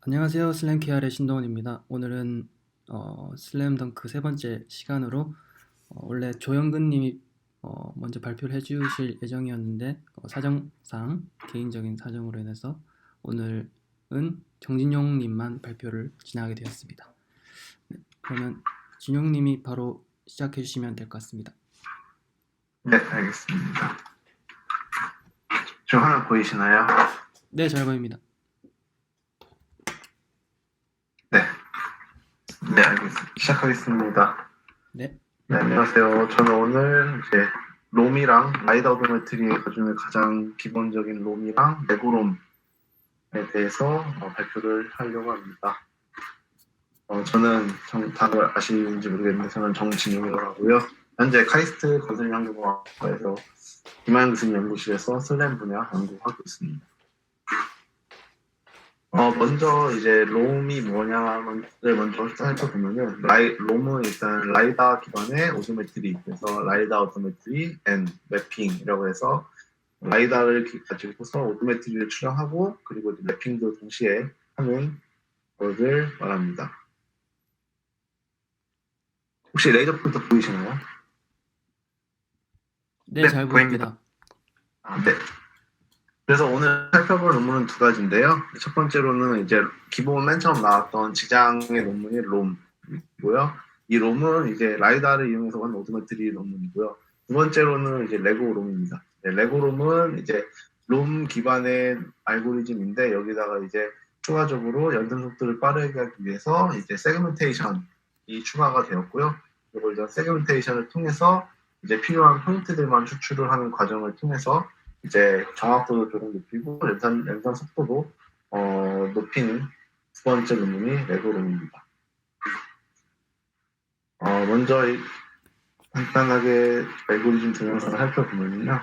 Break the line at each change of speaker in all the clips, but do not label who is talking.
안녕하세요. 슬램 KR의 신동원입니다. 오늘은 슬램덩크 세 번째 시간으로 원래 조영근 님이 먼저 발표를 해주실 예정이었는데 사정상 개인적인 사정으로 인해서 오늘은 정진용 님만 발표를 진행하게 되었습니다. 네, 그러면 진용 님이 바로 시작해 주시면 될 것 같습니다.
네, 알겠습니다. 저 화면 보이시나요?
네, 잘 보입니다.
네, 네, 알겠습니다. 시작하겠습니다.
네,
네, 안녕하세요. 저는 오늘 이제 롬이랑 라이더 오토매트리의 그중에 가장 기본적인 롬이랑 레고롬에 대해서 발표를 하려고 합니다. 저는 다들 아시는지 모르겠는데 저는 정진용이라고 하고요. 현재 카이스트 건설연구과에서 김하영 교수님 연구실에서 슬램 분야 연구하고 있습니다. 먼저 이제 롬이 뭐냐를 먼저 살펴보면은 롬은 일단 라이다 기반의 오토매트리, 그래서 라이다 오토매트리 앤 매핑이라고 해서 라이다를 가지고서 오토매트리를 출력하고 그리고 매핑도 동시에 하는 것을 말합니다. 혹시 레이저 포인터 보이시나요?
네, 잘 보입니다.
네. 그래서 오늘 살펴볼 논문은 두 가지인데요. 첫 번째로는 이제 기본 맨 처음 나왔던 지장의 논문이 롬이고요. 이 롬은 이제 라이다를 이용해서 한 오토매트리 논문이고요. 두 번째로는 이제 레고 롬입니다. 네, 레고 롬은 이제 롬 기반의 알고리즘인데 여기다가 이제 추가적으로 연산 속도를 빠르게 하기 위해서 이제 세그멘테이션이 추가가 되었고요. 그리고 이제 세그멘테이션을 통해서 이제 필요한 포인트들만 추출을 하는 과정을 통해서 이제 정확도도 조금 높이고 연산 속도도 높이는 두 번째 논문이 레고롬입니다. 먼저 간단하게 알고리즘 동영상을 살펴보면요.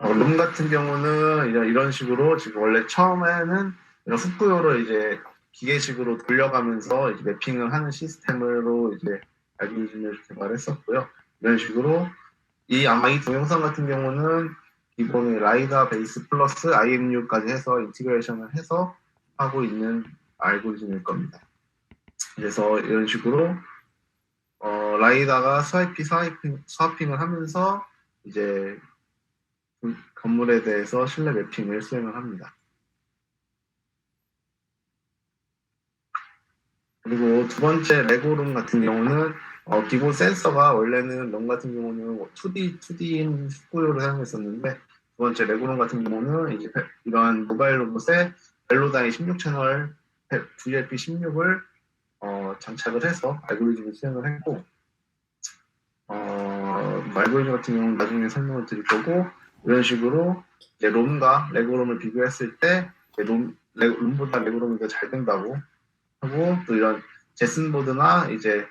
롬 같은 경우는 이런 식으로 지금 원래 처음에는 이런 훅구요로 이제 기계식으로 돌려가면서 이제 매핑을 하는 시스템으로 이제 알고리즘을 개발했었고요. 이런 식으로 아마 이 동영상 같은 경우는 기본의 라이다 베이스 플러스 IMU까지 해서 인티그레이션을 해서 하고 있는 알고리즘일 겁니다. 그래서 이런 식으로 라이다가 스와핑을 하면서 이제 건물에 대해서 실내 매핑을 수행을 합니다. 그리고 두 번째 레고룸 같은 경우는 기본 센서가 원래는 롬 같은 경우는 2D인 축구용으로 사용했었는데 두 번째 레고룸 같은 경우는 이제 이러한 모바일 로봇에 벨로다인 16채널 VLP16을 장착을 해서 알고리즘을 수행을 했고 알고리즘 같은 경우는 나중에 설명을 드릴 거고 이런 식으로 이제 롬과 레고롬을 비교했을 때 롬보다 레고롬이 더 잘 된다고 하고 또 이런 제슨보드나 이제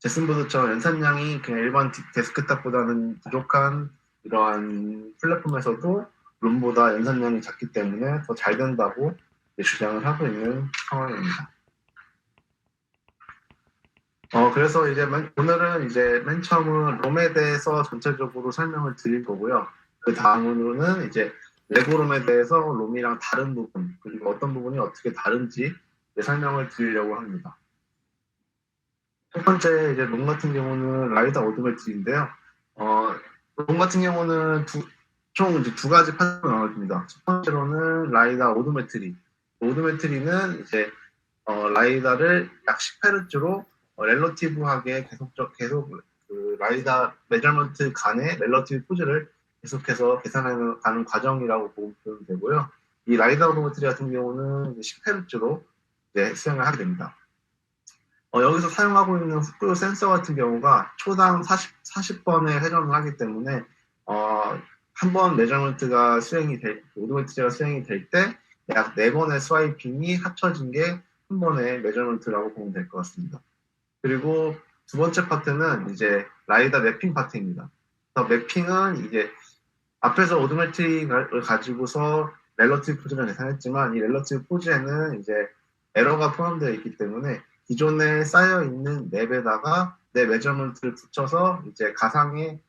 제슨보드처럼 연산량이 그냥 일반 데스크탑보다는 부족한 이러한 플랫폼에서도 롬보다 연산량이 작기 때문에 더 잘 된다고 주장을 하고 있는 상황입니다. 그래서 이제 오늘은 이제 맨 처음은 롬에 대해서 전체적으로 설명을 드릴 거고요. 그 다음으로는 이제 레고롬에 대해서 롬이랑 다른 부분 그리고 어떤 부분이 어떻게 다른지 설명을 드리려고 합니다. 첫 번째 이제 롬 같은 경우는 라이다 오토매트리인데요. 롬 같은 경우는 총 이제 두 가지 파트가 나눠집니다. 첫 번째로는 라이다 오토매트리. 오토매트리는 이제 라이다를 약 10Hz로 렐러티브하게 계속 그 라이다 메저먼트 간의 렐러티브 포즈를 계속해서 계산하는 가는 과정이라고 보면 되고요. 이 라이다 오토매트리 같은 경우는 10Hz로 수행을 하게 됩니다. 여기서 사용하고 있는 훅구요 센서 같은 경우가 초당 40번의 회전을 하기 때문에 한 번 메저먼트가 오토매트리가 수행이 될 때 약 4번의 스와이핑이 합쳐진 게 한 번의 메저먼트라고 보면 될 것 같습니다. 그리고 두 번째 파트는 이제 라이다 매핑 파트입니다. 매핑은 이제 앞에서 오토매트리를 가지고서 렐러티브 포즈를 계산했지만 이 렐러티브 포즈에는 이제 에러가 포함되어 있기 때문에 기존에 쌓여 있는 맵에다가 내 메저먼트를 붙여서 이제 가상의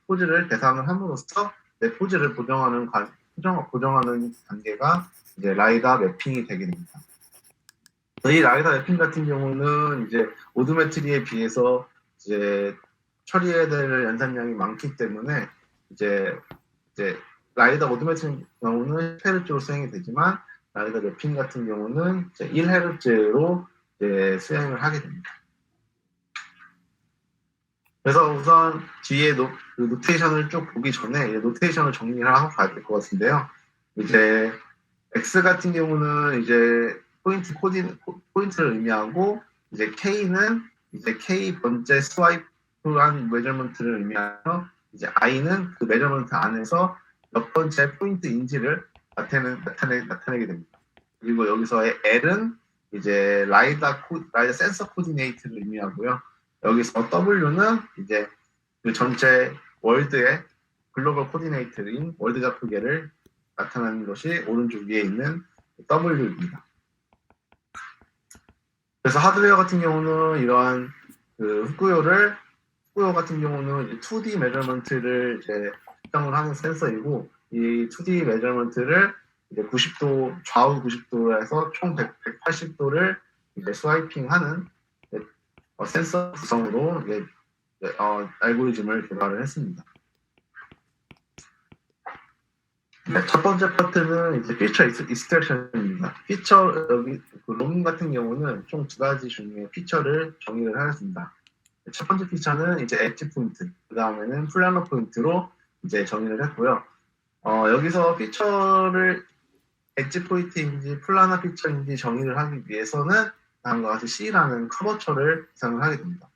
포즈를 계산을 함으로써 내 포즈를 고정하는 단계가 이제 라이다 매핑이 되게 됩니다. 이 라이다 매핑 같은 경우는 이제 오드메트리에 비해서 이제 처리해야 될 연산량이 많기 때문에 이제 라이다 오드메트리 경우는 10Hz로 수행이 되지만 라이다 매핑 같은 경우는 1Hz로 수행을 하게 됩니다. 그래서 우선 뒤에 그 노테이션을 쭉 보기 전에 노테이션을 정리를 하고 가야 될 것 같은데요. 이제 X 같은 경우는 이제 포인트를 의미하고, 이제 K는 이제 K 번째 스와이프한 메저먼트를 의미하며, 이제 I는 그 메저먼트 안에서 몇 번째 포인트인지를 나타내게 됩니다. 그리고 여기서의 L은 이제 라이다 센서 코디네이트를 의미하고요. 여기서 W는 이제 그 전체 월드의 글로벌 코디네이터인 월드 좌표계를 나타내는 것이 오른쪽 위에 있는 W입니다. 그래서 하드웨어 같은 경우는 이러한 그 후쿠요 같은 경우는 2D 메저먼트를 이제 측정을 하는 센서이고, 이 2D 메저먼트를 이제 90도, 좌우 90도에서 총 180도를 이제 스와이핑하는 센서 구성으로 알고리즘을 개발을 했습니다. 첫 번째 파트는 이제 피처 익스트랙션입니다. 여기 그 롬 같은 경우는 총 두 가지 중에 피처를 정의를 하였습니다. 첫 번째 피처는 이제 엣지 포인트, 그 다음에는 플래너 포인트로 이제 정의를 했고요. 여기서 피처를 엣지 포인트인지 플라너 피처인지 정의를 하기 위해서는 다음과 같이 C라는 커버처를 구상을 하게 됩니다.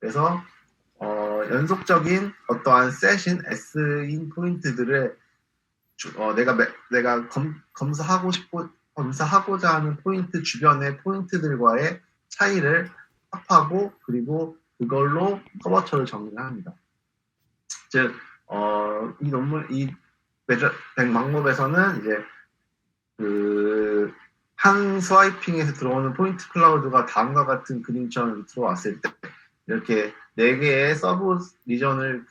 그래서 연속적인 어떠한 셋인 S인 포인트들을 내가 검사하고자 하는 포인트 주변의 포인트들과의 차이를 합하고, 그리고 그걸로 커버처를 정의를 합니다. 즉, 이 방법에서는 이제 한 스와이핑에서 들어오는 포인트 클라우드가 다음과 같은 그림처럼 들어왔을 때 이렇게 4개의 서브 리전을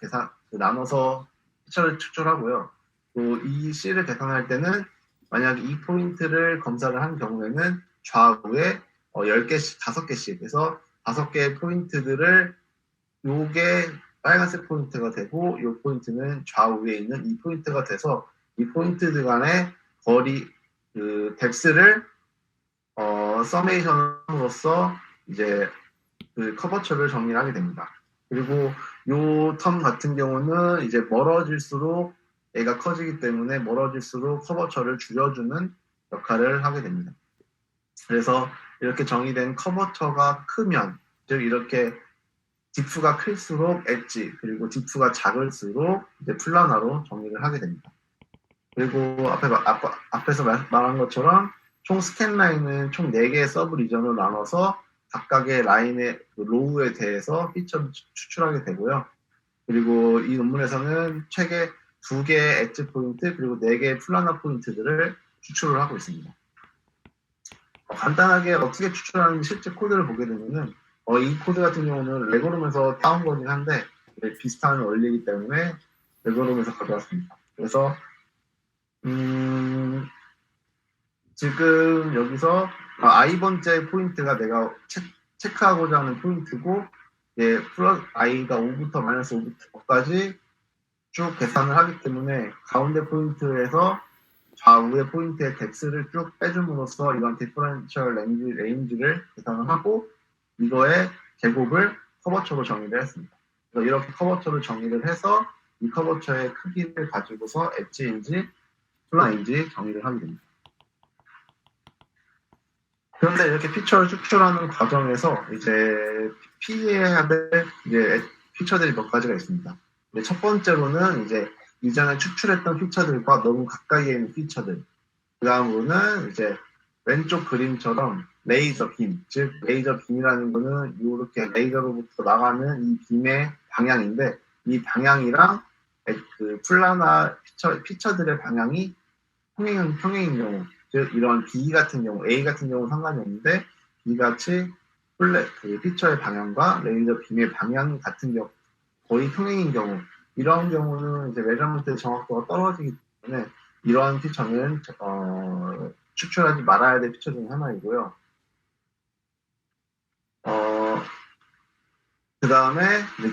나눠서 피처를 추출하고요. 또 이 C를 계산할 때는 만약 이 포인트를 검사를 한 경우에는 좌우에 10개씩, 5개씩 해서 5개의 포인트들을 요게 빨간색 포인트가 되고, 요 포인트는 좌우에 있는 이 포인트가 돼서 이 포인트들 간의 거리, 그 뎁스를 서메이션으로써 이제 그 커버처를 정리를 하게 됩니다. 그리고 요 텀 같은 경우는 이제 멀어질수록 A가 커지기 때문에 멀어질수록 커버처를 줄여주는 역할을 하게 됩니다. 그래서 이렇게 정의된 커버처가 크면, 즉 이렇게 diff가 클수록 엣지, 그리고 diff가 작을수록 이제 플라나로 정의를 하게 됩니다. 그리고 앞에서 말한 것처럼 총 스캔 라인은 총 4개의 서브 리전으로 나눠서 각각의 라인의 그 로우에 대해서 피처를 추출하게 되고요. 그리고 이 논문에서는 최대 2개의 엣지 포인트, 그리고 4개의 플라나 포인트들을 추출을 하고 있습니다. 간단하게 어떻게 추출하는지 실제 코드를 보게 되면은 이 코드 같은 경우는 레고룸에서 따온 거긴 한데 비슷한 원리이기 때문에 레고룸에서 가져왔습니다. 그래서 지금 여기서 i번째 포인트가 내가 체크하고자 하는 포인트고, 플러스 i가 5부터 마이너스 5까지 쭉 계산을 하기 때문에 가운데 포인트에서 좌우의 포인트의 뎁스를 쭉 빼줌으로써 이런 디퍼런셜 레인지를 계산을 하고, 이거의 제곱을 커버처로 정의를 했습니다. 그래서 이렇게 커버처를 정의를 해서 이 커버처의 크기를 가지고서 엣지인지 플라인지 정의를 하게 됩니다. 그런데 이렇게 피처를 추출하는 과정에서 이제 피해야 될 피처들이 몇 가지가 있습니다. 첫 번째로는 이제 이전에 추출했던 피처들과 너무 가까이에 있는 피처들. 그 다음으로는 이제 왼쪽 그림처럼 레이저 빔, 즉 레이저 빔이라는 거는 이렇게 레이저로부터 나가는 이 빔의 방향인데, 이 방향이랑 그 플라나 피처들의 방향이 평행인 경우, 즉 이런 B 같은 경우, A 같은 경우 상관이 없는데 B 같이 그 피처의 방향과 레이저 빔의 방향 같은 경우 거의 평행인 경우, 이런 경우는 이제 메저먼트의 정확도가 떨어지기 때문에 이러한 피처는 추출하지 말아야 될 피처 중 하나이고요. 그 다음에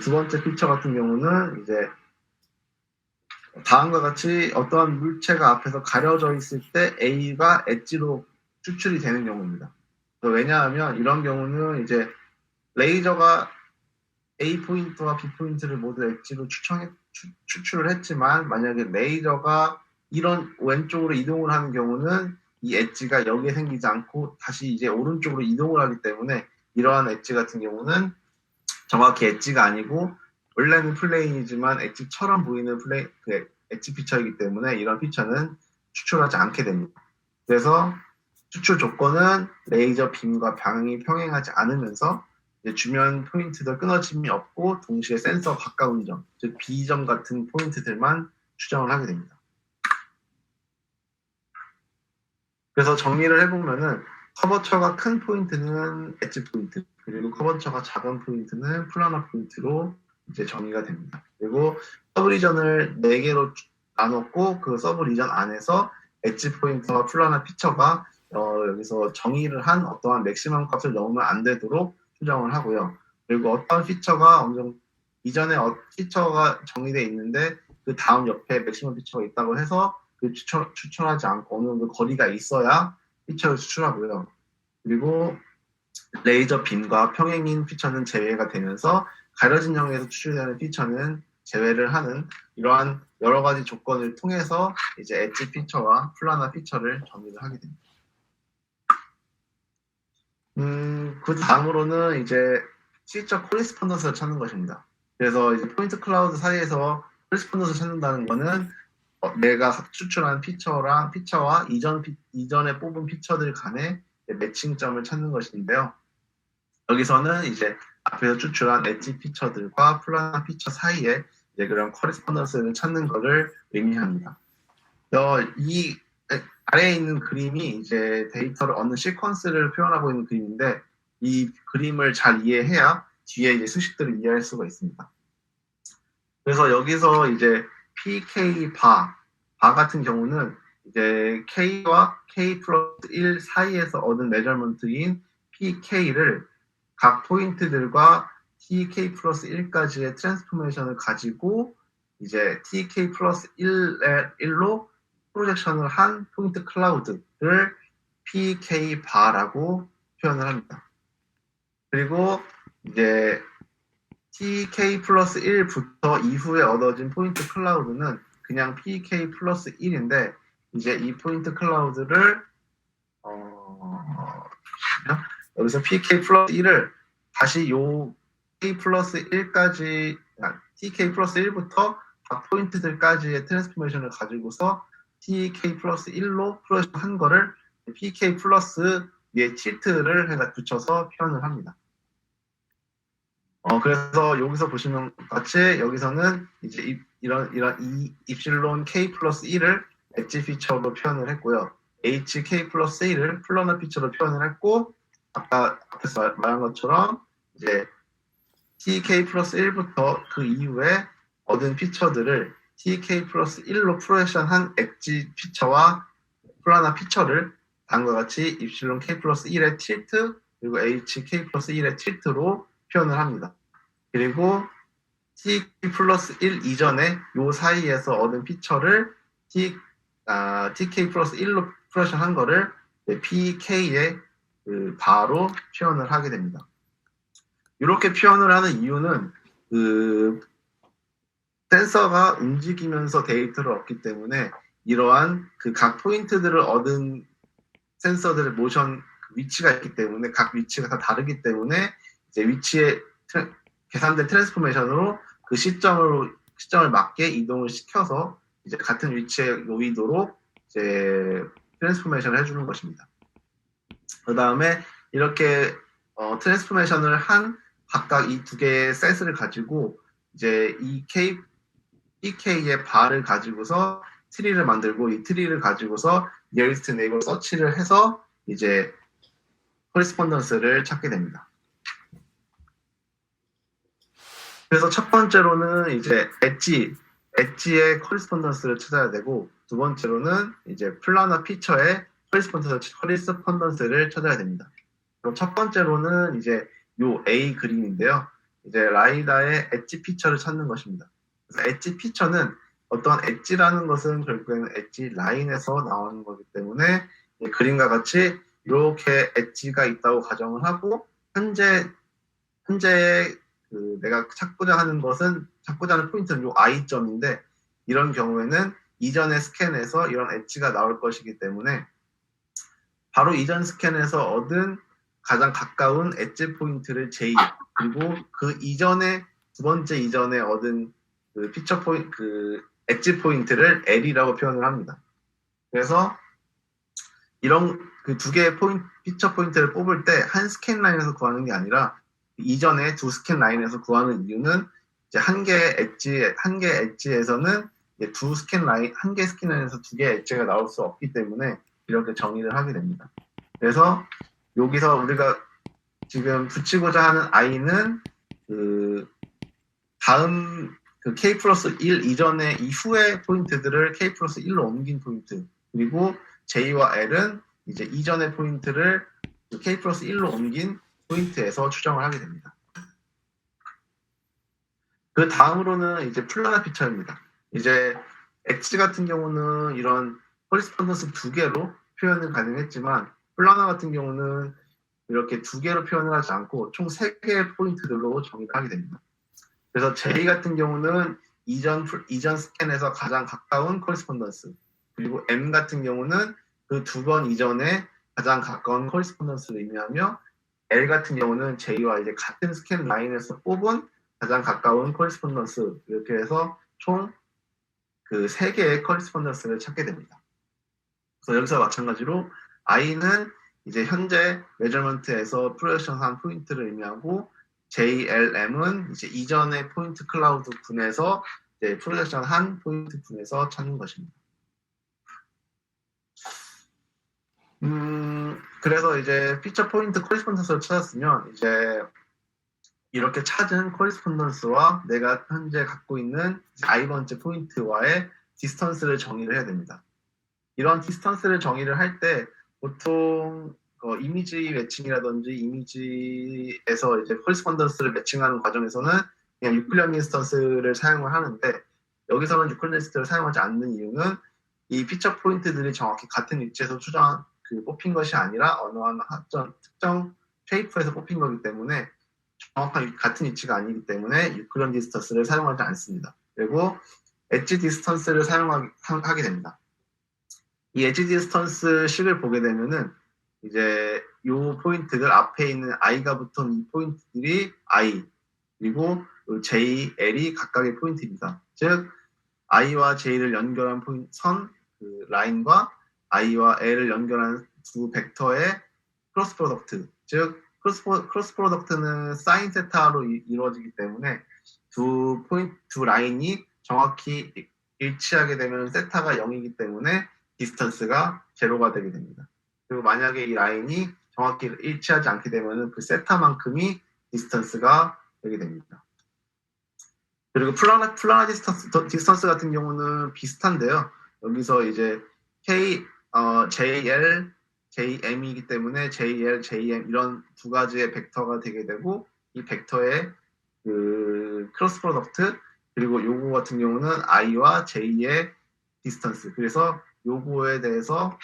두 번째 피처 같은 경우는 이제 다음과 같이 어떠한 물체가 앞에서 가려져 있을 때 A가 엣지로 추출이 되는 경우입니다. 왜냐하면 이런 경우는 이제 레이저가 A 포인트와 B 포인트를 모두 엣지로 추출을 했지만 만약에 레이저가 이런 왼쪽으로 이동을 하는 경우는 이 엣지가 여기에 생기지 않고 다시 이제 오른쪽으로 이동을 하기 때문에 이러한 엣지 같은 경우는 정확히 엣지가 아니고 원래는 플레인이지만 엣지처럼 보이는 엣지 피처이기 때문에 이런 피처는 추출하지 않게 됩니다. 그래서 추출 조건은 레이저 빔과 방향이 평행하지 않으면서 주변 포인트들 끊어짐이 없고 동시에 센서 가까운 점, 즉 B점 같은 포인트들만 추정을 하게 됩니다. 그래서 정리를 해보면은 커버처가 큰 포인트는 엣지 포인트, 그리고 커버처가 작은 포인트는 플라너 포인트로 이제 정의가 됩니다. 그리고 서브 리전을 4개로 나눴고 그 서브 리전 안에서 엣지 포인트와 플라너 피처가 여기서 정의를 한 어떠한 맥시멈 값을 넘으면 안 되도록 수정을 하고요. 그리고 어떤 피처가 이전에 피처가 정의되어 있는데 그 다음 옆에 맥시멈 피처가 있다고 해서 그 추출하지 않고 어느 정도 거리가 있어야 피처를 추출하고요. 그리고 레이저 빔과 평행인 피처는 제외가 되면서 가려진 영역에서 추출되는 피처는 제외를 하는 이러한 여러 가지 조건을 통해서 이제 엣지 피처와 플라너 피처를 정의를 하게 됩니다. 그 다음으로는 이제 시적 코리스폰던스를 찾는 것입니다. 그래서 이제 포인트 클라우드 사이에서 코리스폰던스를 찾는다는 것은 내가 추출한 피처와 이전에 뽑은 피처들 간의 매칭점을 찾는 것인데요. 여기서는 이제 앞에서 추출한 엣지 피처들과 플라너 피처 사이에 이제 그런 코리스폰던스를 찾는 것을 의미합니다. 이 아래에 있는 그림이 이제 데이터를 얻는 시퀀스를 표현하고 있는 그림인데 이 그림을 잘 이해해야 뒤에 이제 수식들을 이해할 수가 있습니다. 그래서 여기서 이제 PK 바 같은 경우는 이제 K와 K 플러스 1 사이에서 얻은 메저먼트인 PK를 각 포인트들과 TK 플러스 1까지의 트랜스포메이션을 가지고 이제 TK 플러스 1로 프로젝션을 한 포인트 클라우드를 PK 바라고 표현을 합니다. 그리고 이제 TK 플러스 1부터 이후에 얻어진 포인트 클라우드는 그냥 PK 플러스 1인데 이제 이 포인트 클라우드를 여기서 PK 플러스 1을 다시 요 K 플러스 1까지 TK 플러스 1부터 각 포인트들까지의 트랜스포메이션을 가지고서 TK 플러스 1로 프로젝션 한 거를 PK 플러스 위에 틸트를 해서 붙여서 표현을 합니다. 그래서 여기서 보시면 같이 여기서는 이제 이런 입실론 K 플러스 1을 엣지 피처로 표현을 했고요. HK 플러스 1을 플러너 피처로 표현을 했고 아까 앞에서 말한 것처럼 이제 TK 플러스 1부터 그 이후에 얻은 피처들을 TK 플러스 1로 프로젝션한 엣지 피처와 플라너 피처를 다음과 같이 입실론 K 플러스 1의 틸트 그리고 HK 플러스 1의 틸트로 표현을 합니다. 그리고 TK 플러스 1 이전에 요 사이에서 얻은 피처를 TK 플러스 1로 프로젝션한 거를 PK의 그 바로 표현을 하게 됩니다. 이렇게 표현을 하는 이유는 센서가 움직이면서 데이터를 얻기 때문에 이러한 그 각 포인트들을 얻은 센서들의 모션 위치가 있기 때문에 각 위치가 다 다르기 때문에 이제 위치에 계산된 트랜스포메이션으로 그 시점을 맞게 이동을 시켜서 이제 같은 위치에 놓이도록 이제 트랜스포메이션을 해주는 것입니다. 그 다음에 이렇게 트랜스포메이션을 한 각각 이 두 개의 셋을 가지고 이제 이 PK의 바를 가지고서 트리를 만들고 이 트리를 가지고서 nearest neighbor 서치를 해서 이제 코리스폰던스를 찾게 됩니다. 그래서 첫 번째로는 이제 엣지의 커리스폰던스를 찾아야 되고, 두 번째로는 이제 플라너 피처의 커리스폰던스를 찾아야 됩니다. 그럼 첫 번째로는 이제 요 A 그림인데요. 이제 라이다의 엣지 피처를 찾는 것입니다. 그래서 엣지 피처는 어떠한 엣지라는 것은 결국에는 엣지 라인에서 나오는 거기 때문에 이 그림과 같이 이렇게 엣지가 있다고 가정을 하고, 현재 내가 찾고자 하는 포인트는 요 I점인데, 이런 경우에는 이전의 스캔에서 이런 엣지가 나올 것이기 때문에 바로 이전 스캔에서 얻은 가장 가까운 엣지 포인트를 J, 그리고 그 이전에 두 번째 이전에 얻은 그 피처 포인트, 그 엣지 포인트를 L이라고 표현을 합니다. 그래서 이런 그 두 개의 피처 포인트를 뽑을 때 한 스캔 라인에서 구하는 게 아니라 이전에 두 스캔 라인에서 구하는 이유는 이제 한 개 엣지에서는 한 개 스캔 라인에서 두 개의 엣지가 나올 수 없기 때문에 이렇게 정의를 하게 됩니다. 그래서 여기서 우리가 지금 붙이고자 하는 i는 그 다음 그 k 플러스 1 이후의 포인트들을 k 플러스 1로 옮긴 포인트, 그리고 j와 l은 이제 이전의 포인트를 k 플러스 1로 옮긴 포인트에서 추정을 하게 됩니다. 그 다음으로는 이제 플라너 피처입니다. 이제 엣지 같은 경우는 이런 커리스폰던스 두 개로 표현은 가능했지만, 플라너 같은 경우는 이렇게 두 개로 표현을 하지 않고 총 세 개의 포인트들로 정의를 하게 됩니다. 그래서 J 같은 경우는 이전 스캔에서 가장 가까운 커리스폰던스, 그리고 M 같은 경우는 그 두 번 이전에 가장 가까운 커리스폰던스를 의미하며, L 같은 경우는 J와 이제 같은 스캔 라인에서 뽑은 가장 가까운 커리스폰던스, 이렇게 해서 총 그 세 개의 커리스폰던스를 찾게 됩니다. 그래서 여기서 마찬가지로 I는 이제 현재 메저먼트에서 프로젝션한 포인트를 의미하고, JLM은 이제 이전의 포인트 클라우드 분에서 이제 프로젝션한 포인트 분에서 찾는 것입니다. 그래서 이제 피처 포인트 커리스폰던스를 찾았으면 이제 이렇게 찾은 커리스폰던스와 내가 현재 갖고 있는 i번째 포인트와의 디스턴스를 정의를 해야 됩니다. 이런 디스턴스를 정의를 할 때 보통 이미지 매칭이라든지 이미지에서 이제 커리스폰던스를 매칭하는 과정에서는 그냥 유클리언 디스턴스를 사용을 하는데, 여기서는 유클리언 디스턴스를 사용하지 않는 이유는 이 피처 포인트들이 정확히 같은 위치에서 뽑힌 것이 아니라 어느 특정 쉐이프에서 뽑힌 거기 때문에 정확한 같은 위치가 아니기 때문에 유클리언 디스턴스를 사용하지 않습니다. 그리고 엣지 디스턴스를 사용하게 됩니다. 이 엣지 디스턴스 식을 보게 되면은 이제 요 포인트들 앞에 있는 i가 붙은 이 포인트들이 i, 그리고 j, l이 각각의 포인트입니다. 즉 i와 j를 연결한 그 라인과 i와 l을 연결한 두 벡터의 크로스 프로덕트, 즉 크로스 프로덕트는 사인 세타로 이루어지기 때문에 두 라인이 정확히 일치하게 되면 세타가 0이기 때문에 디스턴스가 제로가 되게 됩니다. 그리고 만약에 이 라인이 정확히 일치하지 않게 되면 그 세타만큼이 디스턴스가 되게 됩니다. 그리고 플라너 디스턴스 같은 경우는 비슷한데요. 여기서 이제 JL, JM이기 때문에 JL, JM 이런 두 가지의 벡터가 되게 되고, 이 벡터의 그 크로스 프로덕트, 그리고 요거 같은 경우는 I와 J의 디스턴스, 그래서 요거에 대해서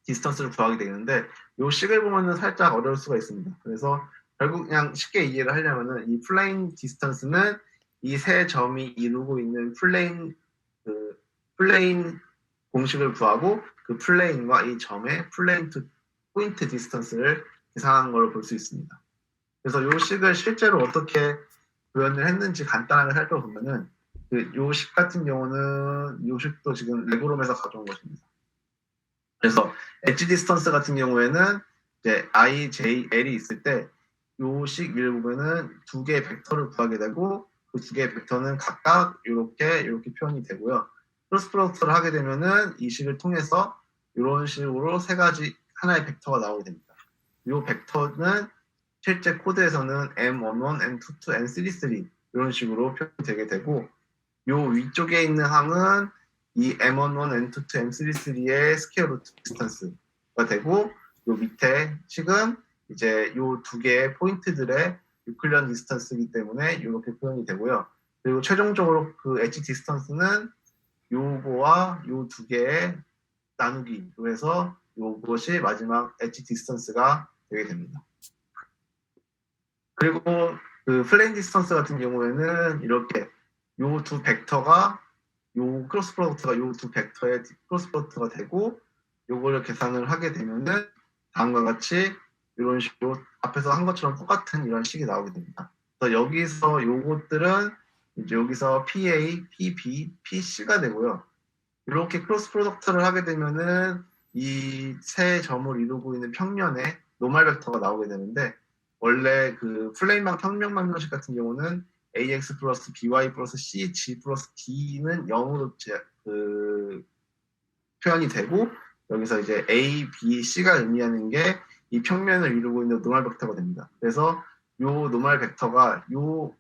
디스턴스를 구하게 되는데, 요 식을 보면은 살짝 어려울 수가 있습니다. 그래서 결국 그냥 쉽게 이해를 하려면은 이 플레인 디스턴스는 이 세 점이 이루고 있는 플레인 공식을 구하고, 그 플레인과 이 점의 플레인 투 포인트 디스턴스를 계산하는 걸 볼 수 있습니다. 그래서 요 식을 실제로 어떻게 구현을 했는지 간단하게 살펴보면은, 요 식 같은 경우는 요 식도 지금 레고롬에서 가져온 것입니다. 그래서 엣지 디스턴스 같은 경우에는 이제 i, j, l이 있을 때 요 식 위를 보면은 두 개의 벡터를 구하게 되고, 그 두 개의 벡터는 각각 이렇게 표현이 되고요. 크로스 프로덕트를 하게 되면은 이 식을 통해서 이런 식으로 세 가지 하나의 벡터가 나오게 됩니다. 이 벡터는 실제 코드에서는 M11, M22, M33 이런 식으로 표현이 되게 되고, 요 위쪽에 있는 항은 이 M11, M22, M33의 스퀘어 루트 디스턴스가 되고, 요 밑에 식은 이제 요 두 개의 포인트들의 유클리언 디스턴스이기 때문에 이렇게 표현이 되고요. 그리고 최종적으로 그 엣지 디스턴스는 요거와 요 두 개의 나누기로 해서 요것이 마지막 엣지 디스턴스가 되게 됩니다. 그리고 그 플레인 디스턴스 같은 경우에는 이렇게 요 두 벡터가 요 크로스 프로덕트가 요 두 벡터의 크로스 프로덕트가 되고 요거를 계산을 하게 되면은 다음과 같이 이런 식으로 앞에서 한 것처럼 똑같은 이런 식이 나오게 됩니다. 그래서 여기서 요것들은 이제 여기서 PA, PB, PC가 되고요. 이렇게 크로스 프로덕트를 하게 되면은 이 세 점을 이루고 있는 평면에 노멀 벡터가 나오게 되는데, 원래 그 플레인방 평면 방정식 같은 경우는 ax 플러스 by 플러스 c, g 플러스 d는 0으로 표현이 되고, 여기서 이제 a, b, c가 의미하는 게 이 평면을 이루고 있는 노멀 벡터가 됩니다. 그래서 요 노멀 벡터가 요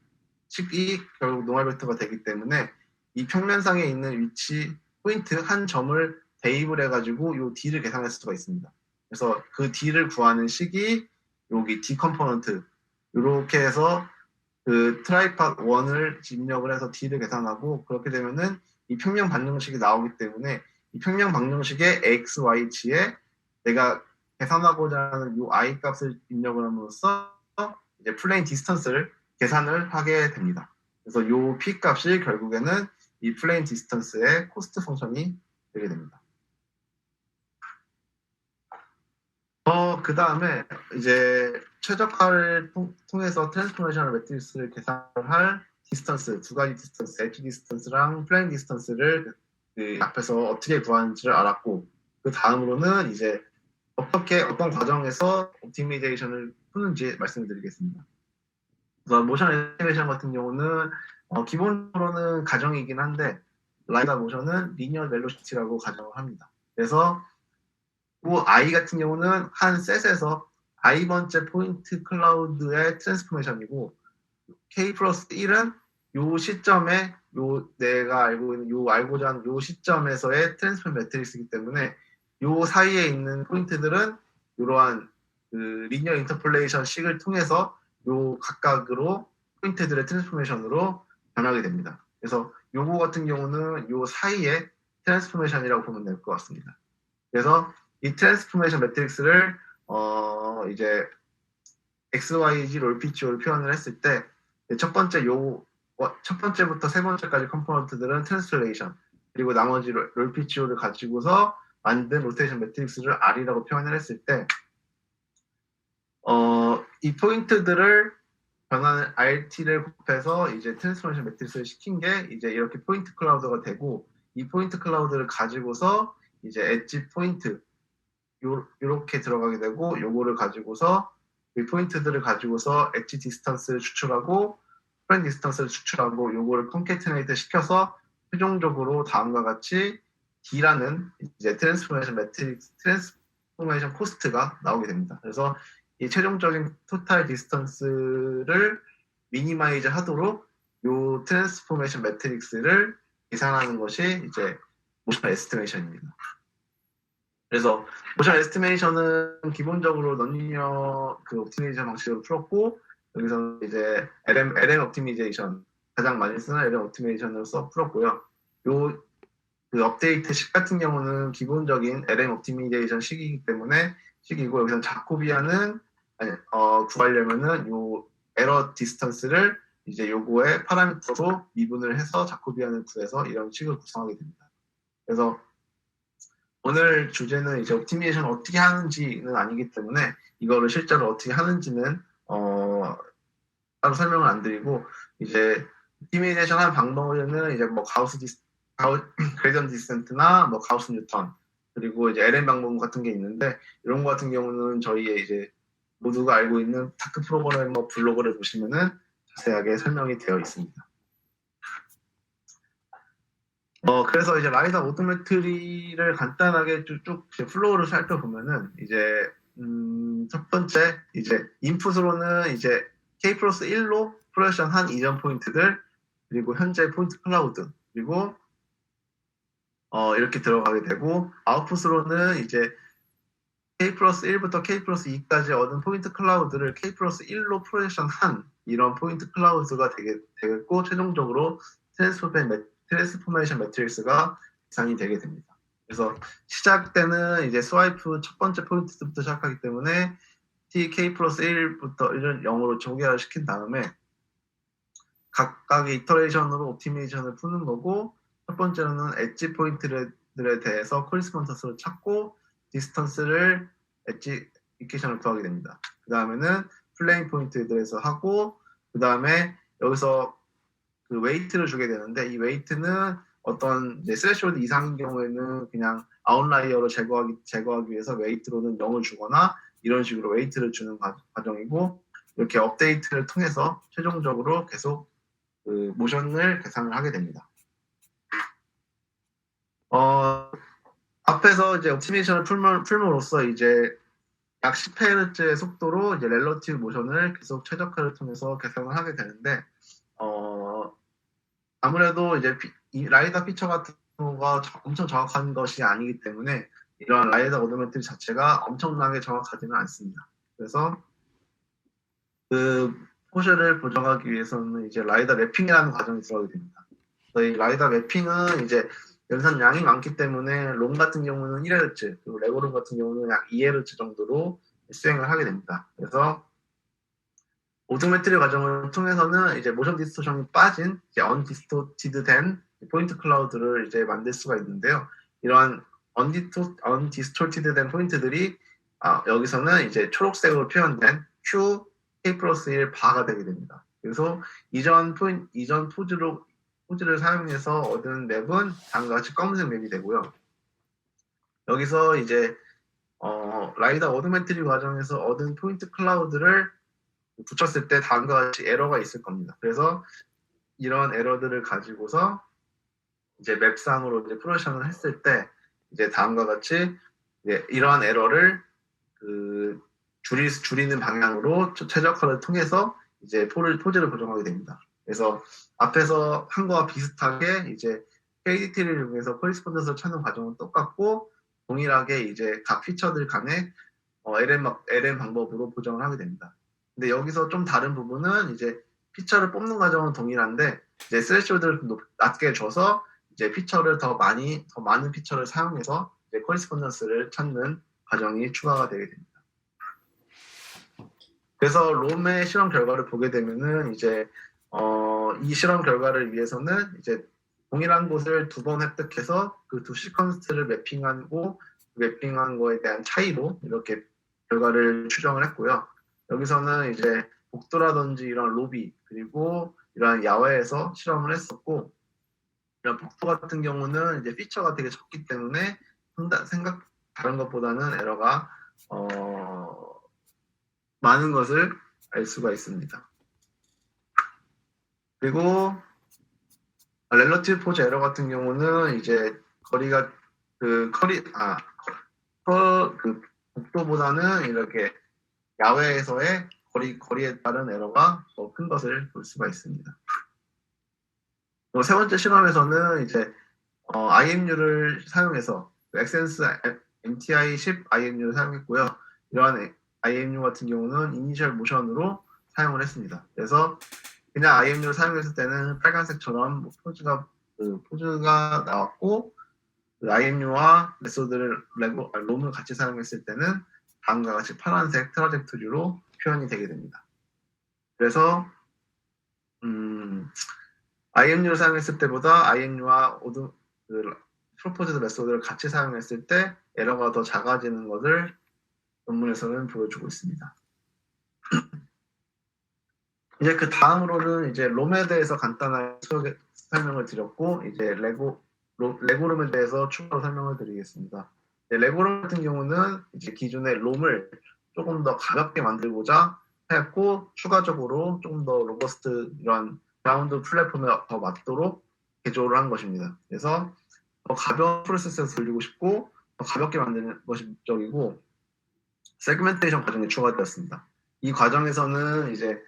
식이 결국 노멀 벡터가 되기 때문에 이 평면상에 있는 위치 포인트 한 점을 대입을 해가지고 요 d를 계산할 수가 있습니다. 그래서 그 d를 구하는 식이 여기 d 컴포넌트 이렇게 해서 그 트라이팟 1을 입력을 해서 d를 계산하고, 그렇게 되면은 이 평면 방정식이 나오기 때문에 이 평면 방정식의 x, y치에 내가 계산하고자 하는 이 i 값을 입력을 함으로써 이제 플레인 디스턴스를 계산을 하게 됩니다. 그래서 이 p 값이 결국에는 이 플레인 디스턴스의 코스트 펑션이 되게 됩니다. 그 다음에 이제 최적화를 통해서 트랜스포메이션 매트리스를 계산할 디스턴스, 두 가지 디스턴스, 엣지 디스턴스랑 플레인 디스턴스를 그 앞에서 어떻게 구하는지를 알았고, 그 다음으로는 이제 어떻게 어떤 과정에서 옵티미제이션을 푸는지 말씀을 드리겠습니다. 그래서 모션 애니메이션 같은 경우는 기본적으로는 가정이긴 한데, 라이다 모션은 리니어 벨로시티라고 가정을 합니다. 그래서 그 i 같은 경우는 한 셋에서 i번째 포인트 클라우드의 트랜스포메이션이고, k 플러스 1은 요 시점에 내가 알고 있는 알고자 하는 요 시점에서의 트랜스포 매트릭스이기 때문에 요 사이에 있는 포인트들은 이러한 그 리니어 인터폴레이션 식을 통해서 요 각각으로 포인트들의 트랜스포메이션으로 변하게 됩니다. 그래서 요거 같은 경우는 요 사이에 트랜스포메이션이라고 보면 될 것 같습니다. 그래서 이 트랜스포메이션 매트릭스를 이제 XYZ 롤피치오를 표현을 했을 때 첫 번째부터 세 번째까지 컴포넌트들은 트랜스레이션, 그리고 나머지 롤피치오를 가지고서 만든 로테이션 매트릭스를 R이라고 표현을 했을 때 이 포인트들을 변하는 RT를 곱해서 이제 트랜스포메이션 매트릭스를 시킨 게 이제 이렇게 포인트 클라우드가 되고, 이 포인트 클라우드를 가지고서 이제 엣지 포인트 요렇게 들어가게 되고, 요거를 가지고서 이 포인트들을 가지고서 엣지 디스턴스를 추출하고 플레인 디스턴스를 추출하고 요거를 콘캐티네이트 시켜서 최종적으로 다음과 같이 D라는 이제 트랜스포메이션 매트릭스, 트랜스포메이션 코스트가 나오게 됩니다. 그래서 이 최종적인 토탈 디스턴스를 미니마이즈 하도록 요 트랜스포메이션 매트릭스를 계산하는 것이 이제 모션 에스티메이션입니다. 그래서 모션 에스티메이션은 기본적으로 넌리니어 그 옵티미제이션 방식으로 풀었고, 여기서 이제 LM 옵티미제이션, 가장 많이 쓰는 LM 옵티미제이션을 풀었고요. 요 그 업데이트 식 같은 경우는 기본적인 LM 옵티미제이션 식이기 때문에 식이고, 여기서 자코비안은 구하려면은 요 에러 디스턴스를 이제 요거의 파라미터로 미분을 해서 자코비안을 구해서 이런 식을 구성하게 됩니다. 그래서 오늘 주제는 이제 옵티미제이션 어떻게 하는지는 아니기 때문에 이거를 실제로 어떻게 하는지는 따로 설명을 안 드리고, 이제 옵티미제이션 하는 방법은 이제 뭐 그레디언트 디센트나 뭐 가우스 뉴턴, 그리고 이제 LM 방법 같은 게 있는데, 이런 거 같은 경우는 저희의 이제 모두가 알고 있는 다크 프로그래머 블로그를 보시면은 자세하게 설명이 되어 있습니다. 그래서 이제 라이다 오토메트리를 간단하게 쭉 플로우를 살펴보면은 이제 첫 번째 이제 인풋으로는 이제 k 플러스 1로 프로젝션 한 이전 포인트들, 그리고 현재 포인트 클라우드, 그리고 이렇게 들어가게 되고, 아웃풋으로는 이제 K 플러스 1부터 K 플러스 2까지 얻은 포인트 클라우드를 K 플러스 1로 프로젝션 한 이런 포인트 클라우드가 되겠고, 최종적으로 트랜스포메이션 매트릭스가 계산이 되게 됩니다. 그래서 시작 때는 이제 스와이프 첫 번째 포인트부터 시작하기 때문에 K 플러스 1부터 1은 0으로 조개를 시킨 다음에 각각의 이터레이션으로 옵티메이션을 푸는 거고, 첫 번째로는 엣지 포인트들에 대해서 코리스폰던스를 찾고 디스턴스를 엣지 이퀘이션을 구하게 됩니다. 그 다음에는 플레인 포인트들에서 하고, 그 다음에 여기서 그 웨이트를 주게 되는데, 이 웨이트는 어떤 스레시홀드 이상인 경우에는 그냥 아웃라이어로 제거하기 위해서 웨이트로는 0을 주거나 이런 식으로 웨이트를 주는 과정이고, 이렇게 업데이트를 통해서 최종적으로 계속 그 모션을 계산을 하게 됩니다. 앞에서 이제 옵티메이션을 풀므로써 이제 약 10Hz의 속도로 이제 렐러티브 모션을 계속 최적화를 통해서 계산을 하게 되는데, 아무래도 이제 이 라이다 피처 같은 경우가 엄청 정확한 것이 아니기 때문에 이런 라이다 오도메트리 자체가 엄청나게 정확하지는 않습니다. 그래서 그 포즈를 보정하기 위해서는 이제 라이다 맵핑이라는 과정이 들어가게 됩니다. 그래서 이 라이다 맵핑은 이제 연산량이 많기 때문에 롬 같은 경우는 1Hz, 그리고 레고롬 같은 경우는 약 2Hz 정도로 수행을 하게 됩니다. 그래서 오토메트리 과정을 통해서는 이제 모션 디스토션이 빠진 이제 언디스토티드된 포인트 클라우드를 이제 만들 수가 있는데요. 이러한 언디스토티드된 포인트들이 여기서는 이제 초록색으로 표현된 Q K 플러스 1 바가 되게 됩니다. 그래서 이전 포즈를 사용해서 얻은 맵은 다음과 같이 검은색 맵이 되고요. 여기서 이제 라이다 오토메트리 과정에서 얻은 포인트 클라우드를 붙였을 때 다음과 같이 에러가 있을 겁니다. 그래서 이런 에러들을 가지고서 이제 맵상으로 이제 프로젝션을 했을 때 이제 다음과 같이 이제 이러한 에러를 줄이는 방향으로 최적화를 통해서 이제 포즈를 보정하게 됩니다. 그래서 앞에서 한 거와 비슷하게 이제 KDT를 이용해서 코리스폰던스를 찾는 과정은 똑같고, 동일하게 이제 각 피처들 간의 LM 방법으로 보정을 하게 됩니다. 근데 여기서 좀 다른 부분은 이제 피처를 뽑는 과정은 동일한데, 이제 스레시홀드를 낮게 줘서 이제 피처를 더 많은 피처를 사용해서 이제 코리스폰던스를 찾는 과정이 추가가 되게 됩니다. 그래서 롬의 실험 결과를 보게 되면은 이제 이 실험 결과를 위해서는 이제 동일한 곳을 2번 획득해서 그 두 시퀀스를 매핑한 거에 대한 차이로 이렇게 결과를 추정을 했고요. 여기서는 이제 복도라든지 이런 로비, 그리고 이런 야외에서 실험을 했었고, 이런 복도 같은 경우는 이제 피처가 되게 적기 때문에 다른 것보다는 에러가 많은 것을 알 수가 있습니다. 그리고 렐러티브 포즈 에러 같은 경우는 이제 거리가 복도보다는 이렇게 야외에서의 거리에 따른 에러가 더 큰 것을 볼 수가 있습니다. 세 번째 실험에서는 이제 IMU를 사용해서 엑센스 MTI10 IMU를 사용했고요. 이러한 IMU 같은 경우는 이니셜 모션으로 사용을 했습니다. 그래서 그냥 IMU를 사용했을 때는 빨간색처럼 포즈가 나왔고, IMU와 메소드를 롬을 같이 사용했을 때는 다음과 같이 파란색 트라젝토리로 표현이 되게 됩니다. 그래서 IMU를 사용했을 때보다 IMU와 프로포즈드 메소드를 같이 사용했을 때 에러가 더 작아지는 것을 논문에서는 보여주고 있습니다. 이제 그 다음으로는 이제 롬에 대해서 간단하게 설명을 드렸고, 이제 레고롬에 대해서 추가로 설명을 드리겠습니다. 레고롬 같은 경우는 이제 기존의 롬을 조금 더 가볍게 만들고자 했고, 추가적으로 조금 더 로버스트 이런 그라운드 플랫폼에 더 맞도록 개조를 한 것입니다. 그래서 더 가벼운 프로세스에서 돌리고 싶고, 더 가볍게 만드는 것이 목적이고, 세그멘테이션 과정이 추가되었습니다. 이 과정에서는 이제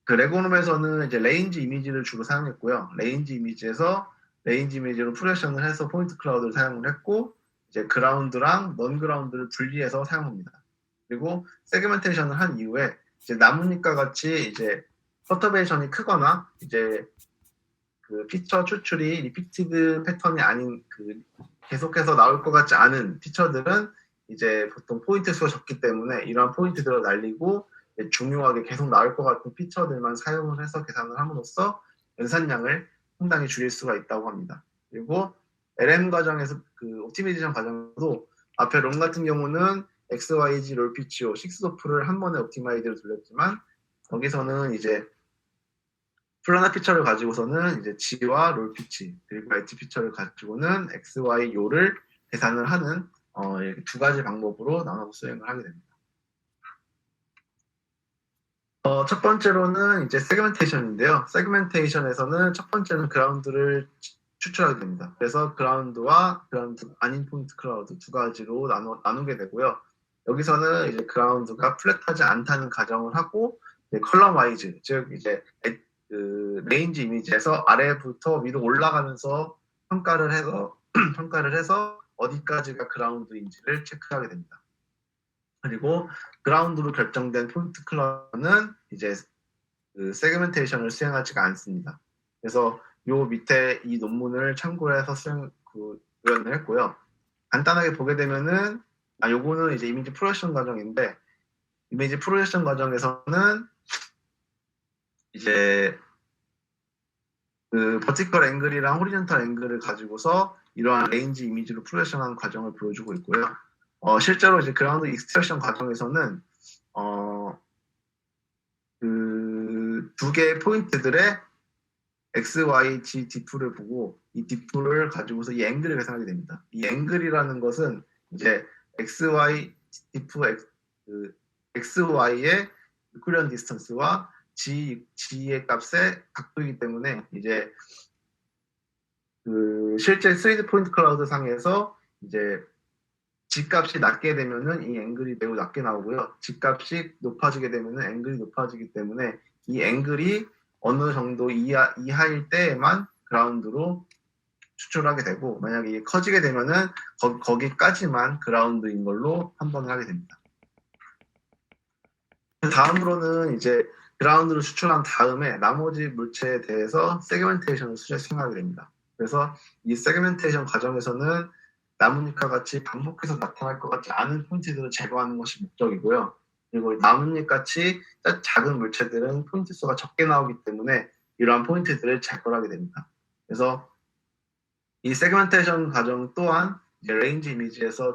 그 레고룸에서는 이제 레인지 이미지를 주로 사용했고요. 레인지 이미지에서 레인지 이미지로 프로젝션을 해서 포인트 클라우드를 사용을 했고, 이제 그라운드랑 넌 그라운드를 분리해서 사용합니다. 그리고 세그멘테이션을 한 이후에 이제 나뭇잎과 같이 이제 퍼터베이션이 크거나 이제 그 피처 추출이 리피티드 패턴이 아닌 그 계속해서 나올 것 같지 않은 피처들은 이제 보통 포인트 수가 적기 때문에 이러한 포인트들을 날리고 중요하게 계속 나올 것 같은 피처들만 사용을 해서 계산을 함으로써 연산량을 상당히 줄일 수가 있다고 합니다. 그리고 LM 과정에서 그 옵티미제이션 과정도 앞에 롬 같은 경우는 XYZ 롤 PCO 6도프를 한 번에 옵티마이즈로 돌렸지만 거기서는 이제 플라나 피처를 가지고서는 이제 G와 롤 피치 그리고 H 피처를 가지고는 X, Y 요를 계산을 하는 이렇게 두 가지 방법으로 나눠서 수행을 하게 됩니다. 첫 번째로는 이제 세그멘테이션인데요. 세그멘테이션에서는 첫 번째는 그라운드를 추출하게 됩니다. 그래서 그라운드와 그라운드 아닌 포인트 클라우드 두 가지로 나누게 되고요. 여기서는 이제 그라운드가 플랫하지 않다는 가정을 하고 컬럼 와이즈, 즉 이제 그 레인지 이미지에서 아래부터 위로 올라가면서 평가를 해서 어디까지가 그라운드인지를 체크하게 됩니다. 그리고 그라운드로 결정된 포인트 클러는 이제 그 세그멘테이션을 수행하지가 않습니다. 그래서 요 밑에 이 논문을 참고해서 구현을 했고요. 간단하게 보게 되면은 요거는 이제 이미지 프로젝션 과정인데 이미지 프로젝션 과정에서는 이제 그 버티컬 앵글이랑 호리존탈 앵글을 가지고서 이러한 레인지 이미지로 프로젝션하는 과정을 보여주고 있고요. 실제로 이제 그라운드 익스트랙션 과정에서는 그 두 개의 포인트들의 X, Y, G 디프를 보고 이 디프를 가지고서 이 앵글을 계산하게 됩니다. 이 앵글이라는 것은 이제 X, Y 디프 X, Y의 이퀄리언 디스턴스와 G의 값의 각도이기 때문에 이제 그 실제 3D 포인트 클라우드 상에서 이제 G 값이 낮게 되면은 이 앵글이 매우 낮게 나오고요. G 값이 높아지게 되면은 앵글이 높아지기 때문에 이 앵글이 어느 정도 이하일 때에만 그라운드로 추출하게 되고 만약에 이게 커지게 되면은 거기까지만 그라운드인 걸로 판단을 하게 됩니다. 다음으로는 이제 그라운드를 추출한 다음에 나머지 물체에 대해서 세그멘테이션을 수행하게 됩니다. 그래서 이 세그멘테이션 과정에서는 나뭇잎과 같이 반복해서 나타날 것 같지 않은 포인트들을 제거하는 것이 목적이고요. 그리고 나뭇잎 같이 작은 물체들은 포인트 수가 적게 나오기 때문에 이러한 포인트들을 제거하게 됩니다. 그래서 이 세그멘테이션 과정 또한 이제 레인지 이미지에서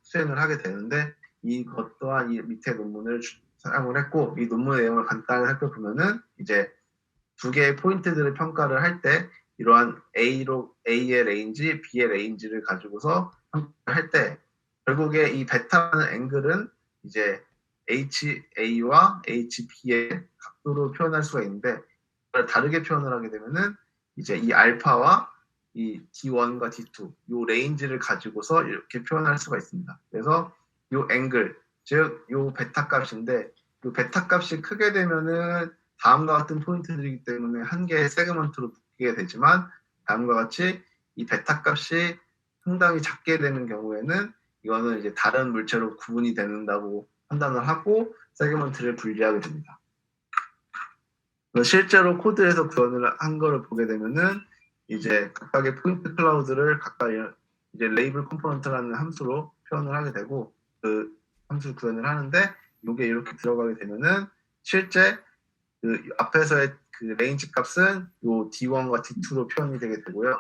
수행을 하게 되는데 이것 또한 이 밑에 논문을 사용을 했고 이 논문 내용을 간단히 살펴보면은 이제 두 개의 포인트들을 평가를 할 때 이러한 A의 레인지, B의 레인지를 가지고서 할 때 결국에 이 베타라는 앵글은 이제 HA와 HB의 각도로 표현할 수가 있는데 그걸 다르게 표현을 하게 되면은 이제 이 알파와 이 D1과 D2 요 레인지를 가지고서 이렇게 표현할 수가 있습니다. 그래서 요 앵글 즉 요 베타 값인데 요 베타 값이 크게 되면은 다음과 같은 포인트들이기 때문에 한 개의 세그먼트로 묶이게 되지만 다음과 같이 이 베타 값이 상당히 작게 되는 경우에는 이거는 이제 다른 물체로 구분이 된다고 판단을 하고 세그먼트를 분리하게 됩니다. 실제로 코드에서 구현을 한 거를 보게 되면은 이제 각각의 포인트 클라우드를 각각 이제 레이블 컴포넌트라는 함수로 표현을 하게 되고 그 함수 구현을 하는데 이게 이렇게 들어가게 되면은 실제 그 앞에서의 그 레인지 값은 요 D1과 D2로 표현이 되게 되고요.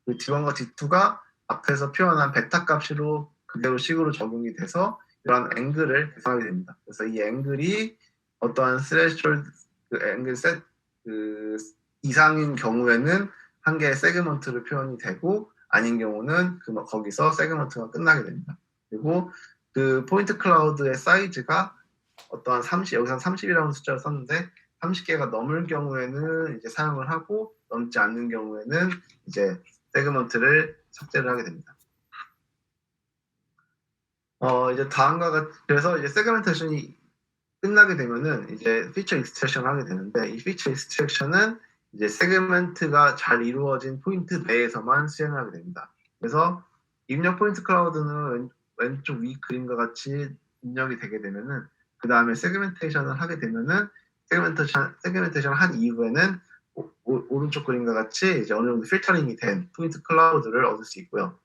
그 D1과 D2가 앞에서 표현한 베타 값으로 그대로 식으로 적용이 돼서 이런 앵글을 계산하게 됩니다. 그래서 이 앵글이 어떠한 스레시홀드 그 앵글 셋 그 이상인 경우에는 한 개의 세그먼트로 표현이 되고 아닌 경우는 거기서 세그먼트가 끝나게 됩니다. 그리고 그 포인트 클라우드의 사이즈가 어떠한 30 여기서 30이라는 숫자를 썼는데 30개가 넘을 경우에는 이제 사용을 하고 넘지 않는 경우에는 이제 세그먼트를 삭제를 하게 됩니다. 이제 다음과 같이 그래서 이제 세그멘테이션이 끝나게 되면은 이제 피처 익스트랙션을 하게 되는데 이 피처 익스트랙션은 이제 세그멘트가 잘 이루어진 포인트 내에서만 수행하게 됩니다. 그래서 입력 포인트 클라우드는 왼쪽 위 그림과 같이 입력이 되게 되면은 그 다음에 세그멘테이션을 하게 되면은 세그멘테이션을 한 이후에는 오른쪽 그림과 같이 이제 어느 정도 필터링이 된 포인트 클라우드를 얻을 수 있고요.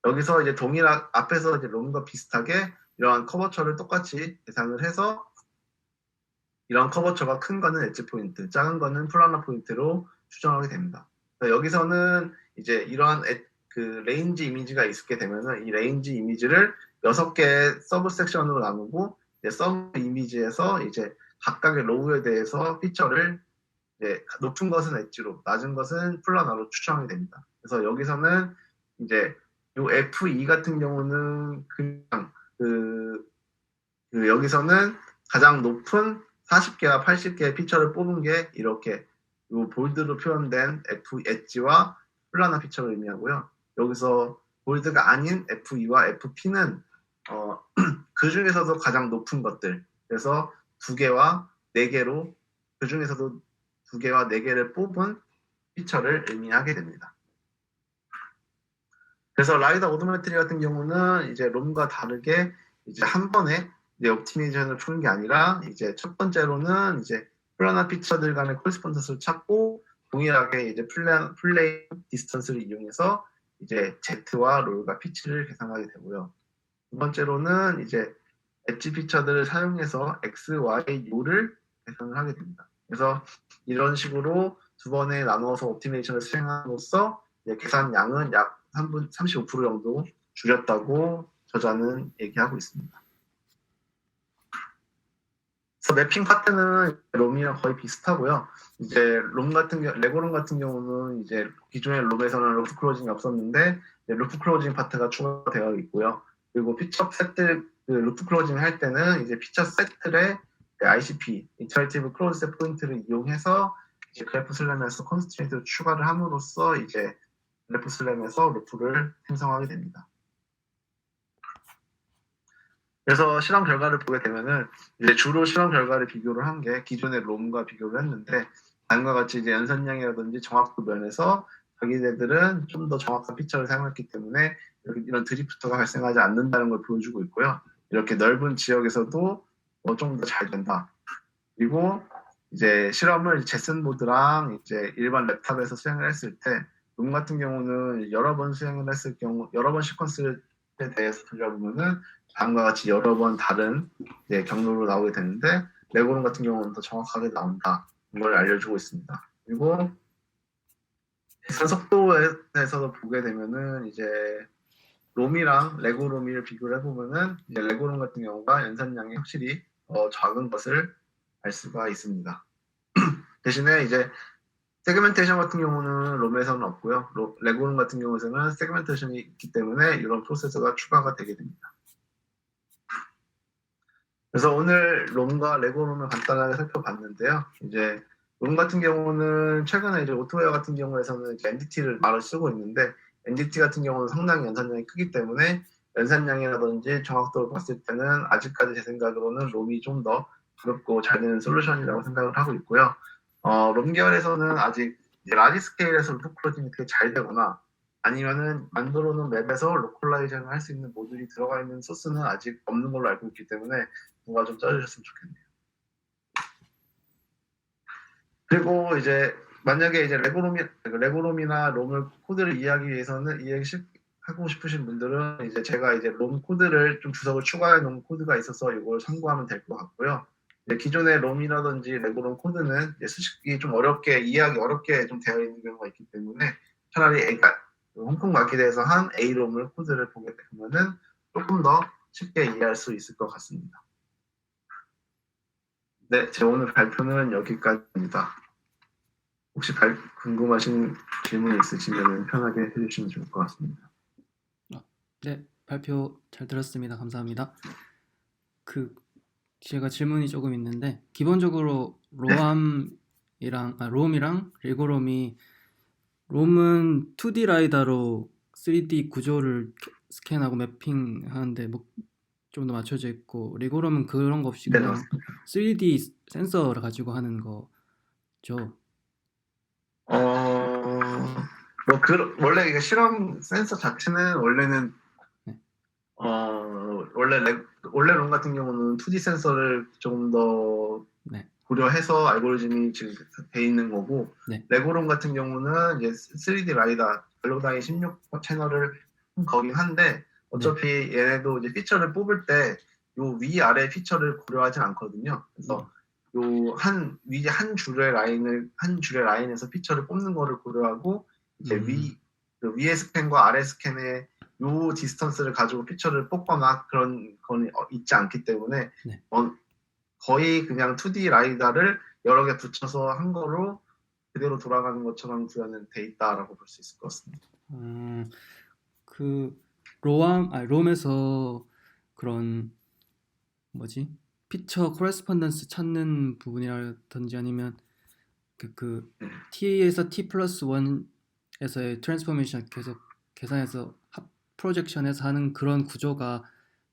여기서 이제 동일한 앞에서 이제 롬과 비슷하게 이러한 커버처를 똑같이 계산을 해서 이런 커버처가 큰 거는 엣지 포인트, 작은 거는 플라너 포인트로 추정하게 됩니다. 여기서는 이제 이러한 그 레인지 이미지가 있게 되면은 이 레인지 이미지를 6개 서브 섹션으로 나누고 이제 서브 이미지에서 이제 각각의 로우에 대해서 피처를 이제 높은 것은 엣지로, 낮은 것은 플라너로 추정하게 됩니다. 그래서 여기서는 이제 요 F2 같은 경우는 그냥 여기서는 가장 높은 40개와 80개의 피처를 뽑은 게 이렇게 요 볼드로 표현된 F 엣지와 플라너 피처를 의미하고요. 여기서 볼드가 아닌 F2와 FP는 그 중에서도 가장 높은 것들. 그래서 2개와 4개로 그 중에서도 2개와 4개를 뽑은 피처를 의미하게 됩니다. 그래서 라이더 오토메트리 같은 경우는 이제 롬과 다르게 이제 한 번에 이제 옵티미제이션을 푸는 게 아니라 이제 첫 번째로는 이제 플라너 피처들 간의 코리스폰던스를 찾고 동일하게 이제 플레이 디스턴스를 이용해서 이제 Z와 롤과 피치를 계산하게 되고요. 두 번째로는 이제 엣지 피처들을 사용해서 X, Y, U를 계산을 하게 됩니다. 그래서 이런 식으로 두 번에 나누어서 옵티메이션을 수행함으로써 계산 양은 약 35% 정도 줄였다고 저자는 얘기하고 있습니다. 그래서 매핑 파트는 롬이랑 거의 비슷하고요. 이제 레고롬 같은 경우는 이제 기존의 롬에서는 루프 클로징이 없었는데 루프 클로징 파트가 추가되어 있고요. 그리고 피처 세트 루프 클로징 할 때는 이제 피처 세트의 ICP, 인터랙티브 클로즈 셋 포인트를 이용해서 이제 그래프 슬램에서 컨스트레인트를 추가를 함으로써 이제 그래프 슬램에서 루프를 생성하게 됩니다. 그래서 실험 결과를 보게 되면은 이제 주로 실험 결과를 비교를 한 게 기존의 롬과 비교를 했는데 다음과 같이 이제 연산량이라든지 정확도 면에서 자기네들은 좀 더 정확한 피처를 사용했기 때문에 이런 드리프트가 발생하지 않는다는 걸 보여주고 있고요. 이렇게 넓은 지역에서도 좀 더 잘 된다. 그리고 이제 실험을 제슨 모드랑 이제 일반 랩탑에서 수행을 했을 때 롬 같은 경우는 여러 번 수행을 했을 경우 여러 번 시퀀스에 대해서 돌려보면은 다음과 같이 여러 번 다른 경로로 나오게 되는데 레고롬 같은 경우는 더 정확하게 나온다. 이걸 알려주고 있습니다. 그리고 계산 속도에서도 보게 되면은 이제 롬이랑 레고롬을 비교를 해보면은 이제 레고롬 같은 경우가 연산량이 확실히 작은 것을 알 수가 있습니다. 대신에 이제 세그멘테이션 같은 경우는 롬에서는 없고요. 레고롬 같은 경우에는 세그멘테이션이 있기 때문에 이런 프로세서가 추가가 되게 됩니다. 그래서 오늘 롬과 레고롬을 간단하게 살펴봤는데요. 이제 롬 같은 경우는 최근에 이제 오토웨어 같은 경우에서는 이제 NDT를 말을 쓰고 있는데 NDT 같은 경우는 상당히 연산량이 크기 때문에 연산량이라든지 정확도를 봤을 때는 아직까지 제 생각으로는 롬이 좀 더 가볍고 잘 되는 솔루션이라고 생각을 하고 있고요. 롬 계열에서는 아직 라지 스케일에서 루프 클로징이 되게 잘 되거나 아니면은 만들어 놓은 맵에서 로컬라이징을 할 수 있는 모듈이 들어가 있는 소스는 아직 없는 걸로 알고 있기 때문에 누가 좀 짜주셨으면 좋겠네요. 그리고 이제 만약에 이제 레고롬이나 롬을 코드를 이해하기 위해서는 하고 싶으신 분들은 이제 제가 이제 롬 코드를 좀 주석을 추가해 놓은 코드가 있어서 이걸 참고하면 될 것 같고요. 기존의 롬이라든지 레고롬 코드는 수식이 좀 이해하기 어렵게 좀 되어 있는 경우가 있기 때문에 차라리 홍콩 마켓에서 한 A롬을 코드를 보게 되면은 조금 더 쉽게 이해할 수 있을 것 같습니다. 네, 제 오늘 발표는 여기까지입니다. 혹시 궁금하신 질문이 있으시면 편하게 해주시면 좋을 것 같습니다.
네, 발표 잘 들었습니다. 감사합니다. 제가 질문이 조금 있는데 기본적으로 롬이랑 레고롬이 롬은 2D 라이다로 3D 구조를 스캔하고 매핑하는데 뭐 좀 더 맞춰져 있고 레고롬은 그런 거 없이
네,
그냥
맞습니다.
3D 센서를 가지고 하는 거죠.
원래 이게 실험 센서 자체는 원래는
네,
원래 원래 롬 같은 경우는 2D 센서를 조금 더
네,
고려해서 알고리즘이 지금 돼 있는 거고,
네,
레고롬 같은 경우는 이제 3D 라이다 벨로다인 16 채널을 거긴 한데,
네,
어차피 얘네도 이제 피처를 뽑을 때 요 위아래 피처를 고려하진 않거든요.
네,
그래서 위에 한 줄의 라인에서 피처를 뽑는 거를 고려하고, 이제 그 위의 스캔과 아래 스캔의 요 디스턴스를 가지고 피처를 뽑거나 그런 건 있지 않기 때문에,
네.
거의 그냥 2D 라이다를 여러 개 붙여서 한 거로 그대로 돌아가는 것처럼 구현은 돼 있다라고 볼 수 있을 것 같습니다.
그 롬에서 그런 뭐지? 피처 코레스폰던스 찾는 부분이라든지 아니면 그
네.
T에서 T 플러스 1에서의 트랜스포메이션 계속 계산해서 합 프로젝션해서 하는 그런 구조가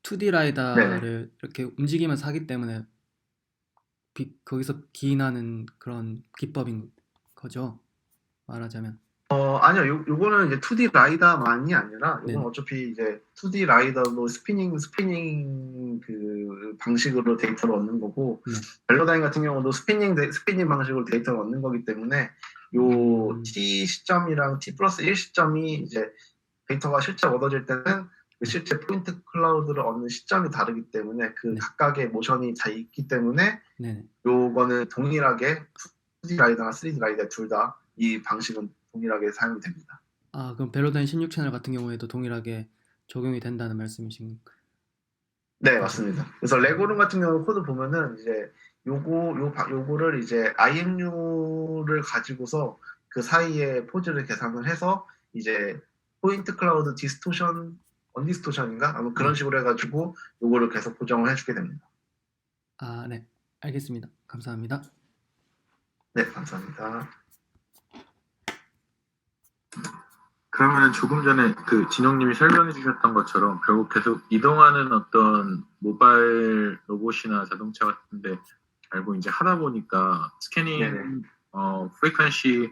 2D
네네.
라이다를 이렇게 움직이면서 하기 때문에 거기서 기인하는 그런 기법인 거죠. 말하자면.
아니요, 요거는 이제 2D 라이다만이 아니라, 요건
네네.
어차피 이제 2D 라이다도 스피닝 그 방식으로 데이터를 얻는 거고,
네.
벨로다인 같은 경우도 스피닝 방식으로 데이터를 얻는 거기 때문에, 요
음,
T 시점이랑 T 플러스 1 시점이 이제 데이터가 실제 얻어질 때는 그
네.
실제 포인트 클라우드를 얻는 시점이 다르기 때문에 그
네.
각각의 모션이 다 있기 때문에
네네.
요거는 동일하게 2D 라이더나 3D 라이더 둘 다 이 방식은 동일하게 사용이 됩니다.
아, 그럼 베로다인 16 채널 같은 경우에도 동일하게 적용이 된다는 말씀이신
네,
거죠?
맞습니다. 그래서 레고룸 같은 경우 코드 보면은 이제 요거를 이제 IMU를 가지고서 그 사이에 포즈를 계산을 해서 이제 포인트 클라우드 디스토션, 언디스토션인가? 아마 그런
네.
식으로 해가지고 요거를 계속 고정을 해주게 됩니다.
아, 네. 알겠습니다. 감사합니다.
네, 감사합니다.
그러면 조금 전에 그 진영님이 설명해 주셨던 것처럼 결국 계속 이동하는 어떤 모바일 로봇이나 자동차 같은데 알고 이제 하다 보니까
네네.
스캐닝 프리퀀시에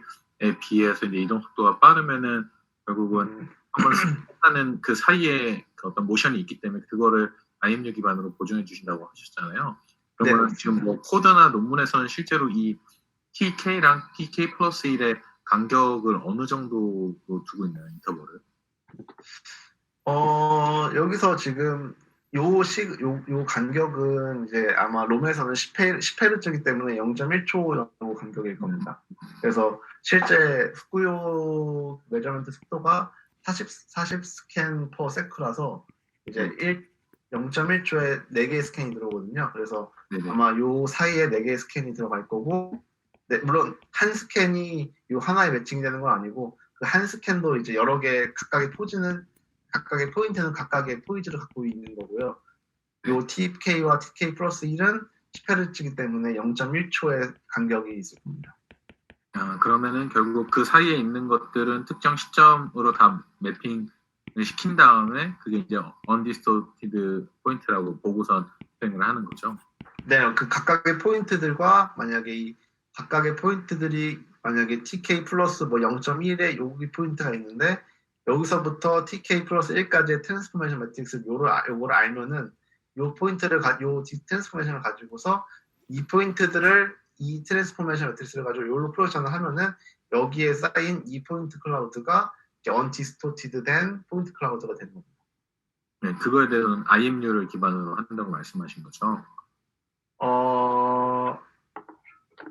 비해서 이제 이동 속도가 빠르면은 결국은 한번 스캔하는 그 사이에 그 어떤 모션이 있기 때문에 그거를 IMU 기반으로 보존해 주신다고 하셨잖아요.
네,
그러면
맞습니다.
지금 뭐 코드나 논문에서는 실제로 이 TK랑 TK 플러스 1의 간격을 어느 정도로 두고 있나요, 인터벌을?
여기서 지금 요 간격은 이제 아마 롬에서는 10헤르츠이기 때문에 0.1초 정도 간격일 겁니다. 그래서 실제 후쿠요 메저먼트 속도가 40 스캔 퍼 세크라서 이제 0.1초에 4개의 스캔이 들어오거든요. 그래서
네네.
아마 요 사이에 4개의 스캔이 들어갈 거고, 네, 물론 한 스캔이 요 하나에 매칭이 되는 건 아니고 그 한 스캔도 이제 여러 개 각각의 포인트는 각각의 포이즈를 갖고 있는 거고요. 요 TK와 TK 플러스 1은 10Hz이기 때문에 0.1초의 간격이 있을 겁니다.
그러면은 결국 그 사이에 있는 것들은 특정 시점으로 다 매핑을 시킨 다음에 그게 이제 언디스토티드 포인트라고 보고선 수행을 하는 거죠.
네, 그 각각의 포인트들과 만약에 각각의 포인트들이 만약에 TK 플러스 뭐 0.1의 여기 포인트가 있는데 여기서부터 TK 플러스 1까지의 트랜스포메이션 매트릭스 요걸 알면은 요 트랜스포메이션을 가지고서 이 포인트들을 이 트랜스포메이션 매트릭스를 가지고 요로 프로젝션을 하면은 여기에 쌓인 이 포인트 클라우드가 언디스토티드 된 포인트 클라우드가 되는 겁니다.
네, 그거에 대해서는 IMU를 기반으로 한다고 말씀하신 거죠.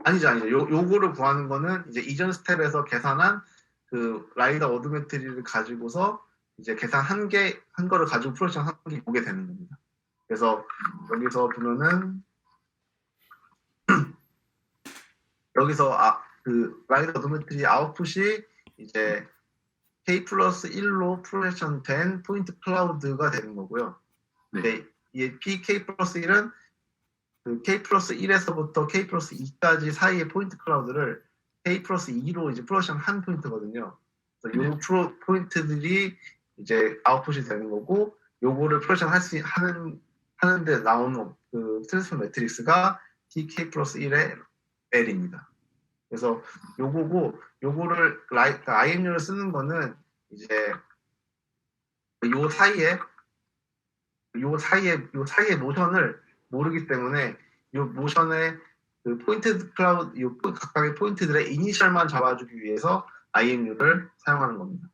아니죠. 요거를 구하는 거는 이제 이전 스텝에서 계산한 그 라이더 오도메트리를 가지고서 이제 계산 한 거를 가지고 프로젝션 한 개 보게 되는 겁니다. 그래서 여기서 보면은 여기서 그 라이더 오도메트리 아웃풋이 이제 K 플러스 1로 프로젝션 된 포인트 클라우드가 되는 거고요.
네.
이 PK 플러스 1은 그 K 플러스 1에서부터 K 플러스 2까지 사이의 포인트 클라우드를 K 플러스 2로 이제 프로젝션 한 포인트거든요. 그래서 요 포인트들이 이제 아웃풋이 되는 거고, 요거를 프로젝션 하는데 나오는 그 트랜스포 매트릭스가 tk 플러스 1의 L입니다. 그래서 요거고 요거를 그러니까 IMU를 쓰는 거는 이제 요 사이에 모션을 모르기 때문에 요 모션의 그 포인트 클라우드 요 각각의 포인트들의 이니셜만 잡아주기 위해서 IMU를 사용하는 겁니다.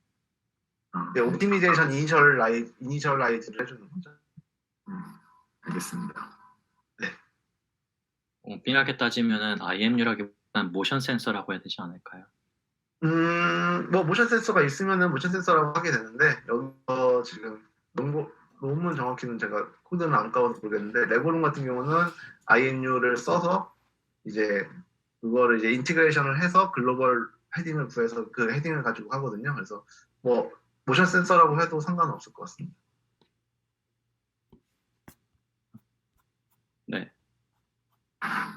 네, 옵티미제이션 이니셜라이즈를 해주는 거죠.
알겠습니다.
엄밀하게 따지면은 IMU라기보다는 모션 센서라고 해야 되지 않을까요?
뭐 모션 센서가 있으면은 모션 센서라고 하게 되는데 여기서 지금 논문 정확히는 제가 코드는 안 까봐서 모르겠는데 레고룸 같은 경우는 IMU를 써서 이제 그거를 이제 인티그레이션을 해서 글로벌 헤딩을 구해서 그 헤딩을 가지고 하거든요. 그래서 뭐 모션 센서라고 해도 상관없을 것 같습니다.
네.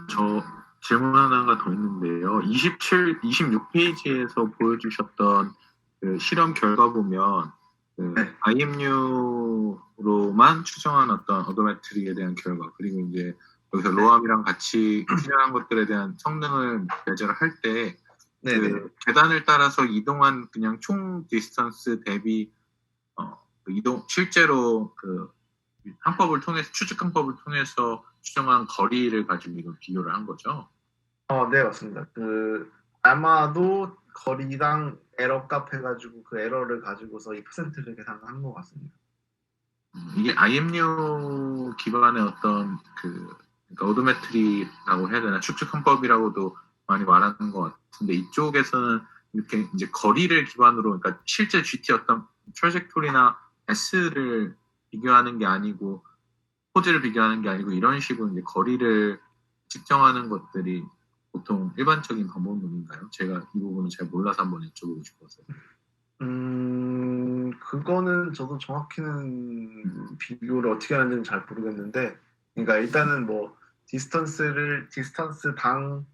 저 질문 하나가 더 있는데요. 26페이지에서 보여주셨던 그 실험 결과 보면 그
네.
IMU로만 추정한 어떤 어도메트리에 대한 결과 그리고 이제 여기서 로암이랑 같이 출연한 것들에 대한 성능을 배제를 할 때
네네.
그 계단을 따라서 이동한 그냥 총 디스턴스 대비 그 이동 실제로 그 항법을 통해서 추측 항법을 통해서 추정한 거리를 가지고 이걸 비교를 한 거죠.
네, 맞습니다. 그 아마도 거리당 에러 값 해가지고 그 에러를 가지고서 이 퍼센트를 계산한 것 같습니다.
이게 IMU 기반의 어떤 그러니까 오도메트리라고 해야 되나 추측 항법이라고도 많이 말하는 것 같은데 이쪽에서는 이렇게 이제 거리를 기반으로 그러니까 실제 GT 어떤 트래젝토리나 S를 비교하는 게 아니고 포즈를 비교하는 게 아니고 이런 식으로 이제 거리를 측정하는 것들이 보통 일반적인 방법론인가요? 제가 이 부분은 잘 몰라서 한번 여쭤보고 싶어서요.
그거는 저도 정확히는 비교를 어떻게 하는지는 잘 모르겠는데, 그러니까 일단은 뭐 디스턴스당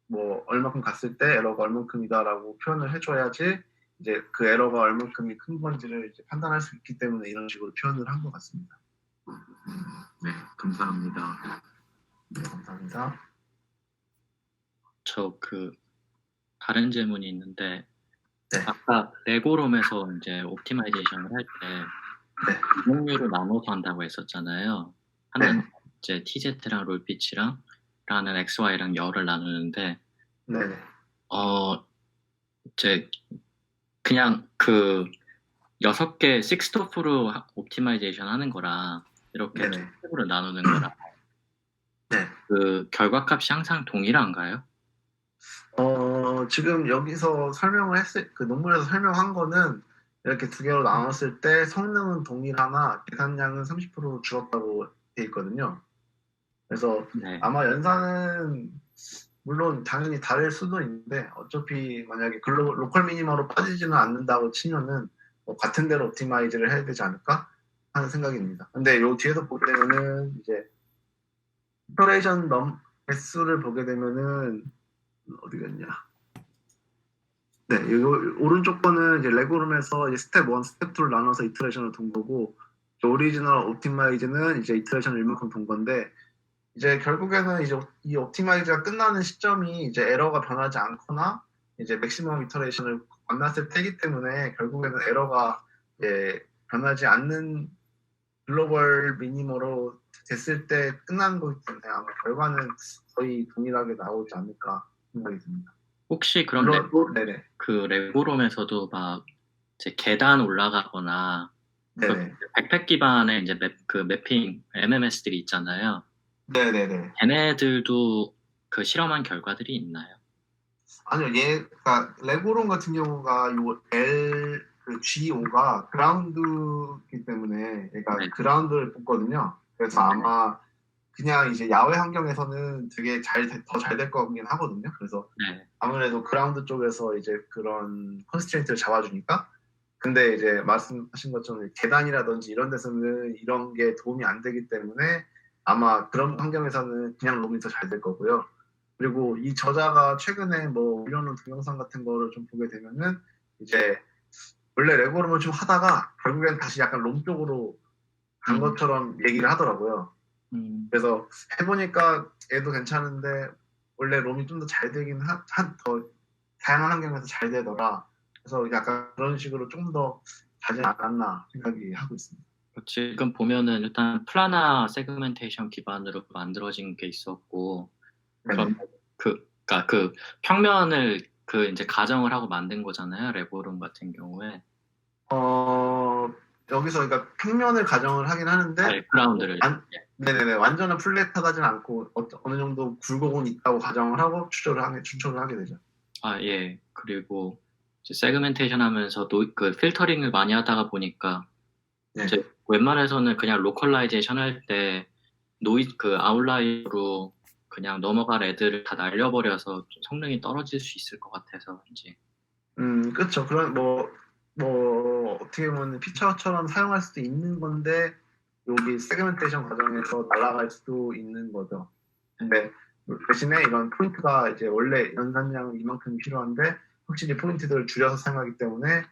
뭐 얼마큼 갔을 때 에러가 얼만큼이다라고 표현을 해줘야지 이제 그 에러가 얼만큼이 큰 건지를 이제 판단할 수 있기 때문에 이런 식으로 표현을 한 것 같습니다.
네, 감사합니다.
네, 감사합니다.
저 다른 질문이 있는데
네.
아까 레고롬에서 이제 옵티마이제이션을 할 때
네.
이동률을 나눠서 한다고 했었잖아요. 하나는 이제 TZ랑 롤피치랑 하나는 XY랑 열을 나누는데
네네.
이제 그냥 6개 식스토프로 옵티마이제이션 하는 거랑 이렇게
네네.
투스텝으로 나누는 거랑
네.
그 결과값이 항상 동일한가요?
지금 여기서 그 논문에서 설명한 거는 이렇게 두 개로 나눴을 때 성능은 동일하나 계산량은 30% 줄었다고 돼 있거든요. 그래서
네.
아마 연산은 물론 당연히 다를 수도 있는데 어차피 만약에 로컬 미니마로 빠지지는 않는다고 치면은 뭐 같은 대로 옵티마이즈를 해야 되지 않을까 하는 생각입니다. 근데 요 뒤에서 보게 되면은 이제 이터레이션 개수를 보게 되면은 어디 갔냐? 네, 요 오른쪽 거는 이제 레고룸에서 이제 스텝 1, 스텝 2를 나눠서 이터레이션을 돈 거고 오리지널 옵티마이즈는 이제 이터레이션을 일만큼 돈 건데 이제 결국에는 이제 이 옵티마이즈가 끝나는 시점이 이제 에러가 변하지 않거나 이제 맥시멈 이터레이션을 만났을 때이기 때문에 결국에는 에러가 이제 변하지 않는 글로벌 미니머로 됐을 때 끝나는 거기 때문에 아마 결과는 거의 동일하게 나오지 않을까 생각이 듭니다.
혹시 그럼
네네.
레고롬에서도 막 이제 계단 올라가거나
네네.
백팩 기반의 이제 매핑 MMS들이 있잖아요.
네네네.
걔네들도 그 실험한 결과들이 있나요?
아니요, 그러니까 레고룸 같은 경우가 요 G5가 그라운드이기 때문에, 그러니까
네.
그라운드를 뽑거든요. 그래서 아마 그냥 이제 야외 환경에서는 되게 더 잘 될 것 같긴 하거든요. 그래서
네.
아무래도 그라운드 쪽에서 이제 그런 컨스트레인트를 잡아주니까. 근데 이제 말씀하신 것처럼 계단이라든지 이런 데서는 이런 게 도움이 안 되기 때문에 아마 그런 환경에서는 그냥 롬이 더 잘 될 거고요. 그리고 이 저자가 최근에 뭐 올려놓은 동영상 같은 거를 좀 보게 되면은 이제 원래 레고룸을 좀 하다가 결국엔 다시 약간 롬 쪽으로 간 것처럼 얘기를 하더라고요. 그래서 해보니까 얘도 괜찮은데 원래 롬이 좀 더 잘 되긴 더 다양한 환경에서 잘 되더라. 그래서 약간 그런 식으로 좀 더 가지 않았나 생각이 하고 있습니다.
지금 보면은 일단 플라나 세그멘테이션 기반으로 만들어진 게 있었고,
네네.
그럼 그러니까 그 평면을 그 이제 가정을 하고 만든 거잖아요. 레보룸 같은 경우에.
여기서 그러니까 평면을 가정을 하긴 하는데
그라운드를.
네네네, 완전한 플랫하다진 않고 어느 정도 굴곡은 있다고 가정을 하고 추천을 하게 되죠.
예. 그리고 이제 세그멘테이션 하면서 그 필터링을 많이 하다가 보니까
네.
이제 웬만해서는 그냥 로컬라이제이션 할 때 그 아웃라이어로 그냥 넘어갈 애들을 다 날려버려서 좀 성능이 떨어질 수 있을 것 같아서인지.
그렇죠. 그런 어떻게 보면 피처처럼 사용할 수도 있는 건데 여기 세그멘테이션 과정에서 날아갈 수도 있는 거죠. 근데 대신에 이런 포인트가 이제 원래 연산량은 이만큼 필요한데 확실히 포인트들을 줄여서 사용하기 때문에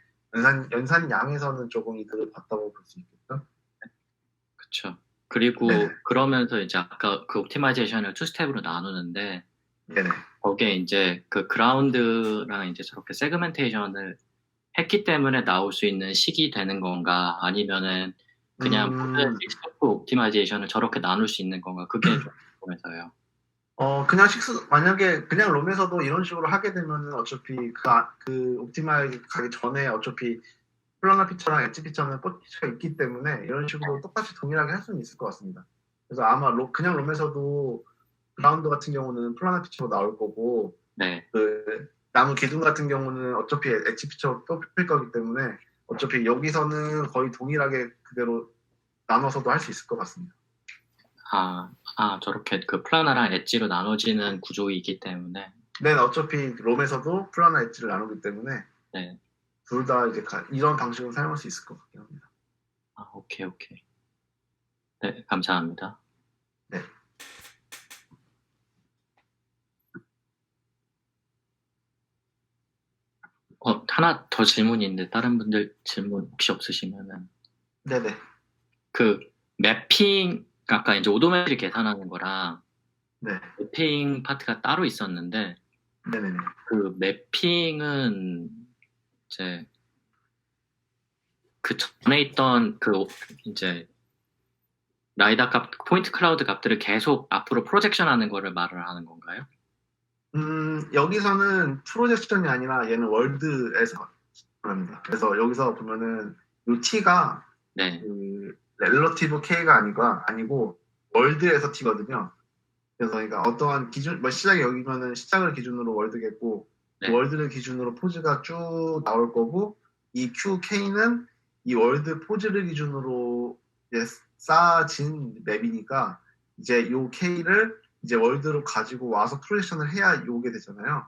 연산량에서는 조금 이득을 봤다고 볼 수 있겠죠.
그렇죠. 그리고
네네.
그러면서 이제 아까 그 옵티마이제이션을 투 스텝으로 나누는데
네네.
거기에 이제 그 그라운드랑 이제 저렇게 세그멘테이션을 했기 때문에 나올 수 있는 식이 되는 건가, 아니면은 그냥 모든 믹스토프 옵티마이제이션을 저렇게 나눌 수 있는 건가, 그게 좀 궁금해서요.
그냥 만약에 그냥 롬에서도 이런 식으로 하게 되면은 어차피 그 옵티마이즈 가기 전에 어차피 플라나 피처랑 엣지 피처는 꽃 피처가 있기 때문에 이런 식으로 똑같이 동일하게 할 수는 있을 것 같습니다. 그래서 아마 그냥 롬에서도 그라운드 같은 경우는 플라나 피처로 나올 거고,
네.
그 나무 기둥 같은 경우는 어차피 엣지 피처로 뽑힐 거기 때문에 어차피 여기서는 거의 동일하게 그대로 나눠서도 할 수 있을 것 같습니다.
저렇게 그 플라나랑 엣지로 나눠지는 구조이기 때문에.
네, 어차피 롬에서도 플라나 엣지를 나누기 때문에
네.
둘 다 이제 이런 방식으로 사용할 수 있을 것 같긴 합니다.
오케이. 네, 감사합니다.
네.
하나 더 질문이 있는데 다른 분들 질문 혹시 없으시면은.
네네.
그 매핑, 아까 이제 오도메트리 계산하는 거랑
네.
매핑 파트가 따로 있었는데
네네네.
그 매핑은 이제 그 전에 있던 그 이제 라이다 값, 포인트 클라우드 값들을 계속 앞으로 프로젝션 하는 거를 말을 하는 건가요?
여기서는 프로젝션이 아니라 얘는 월드에서 합니다. 그래서 여기서 보면은 이 t가
네.
그 렐러티브 k가 아니고 월드에서 t거든요. 그래서 그러니까 어떠한 기준, 시작이 여기면은 시작을 기준으로 월드겠고,
네.
월드를 기준으로 포즈가 쭉 나올 거고, 이 QK는 이 월드 포즈를 기준으로 이제 쌓아진 맵이니까, 이제 요 K를 이제 월드로 가지고 와서 프로젝션을 해야 요게 되잖아요.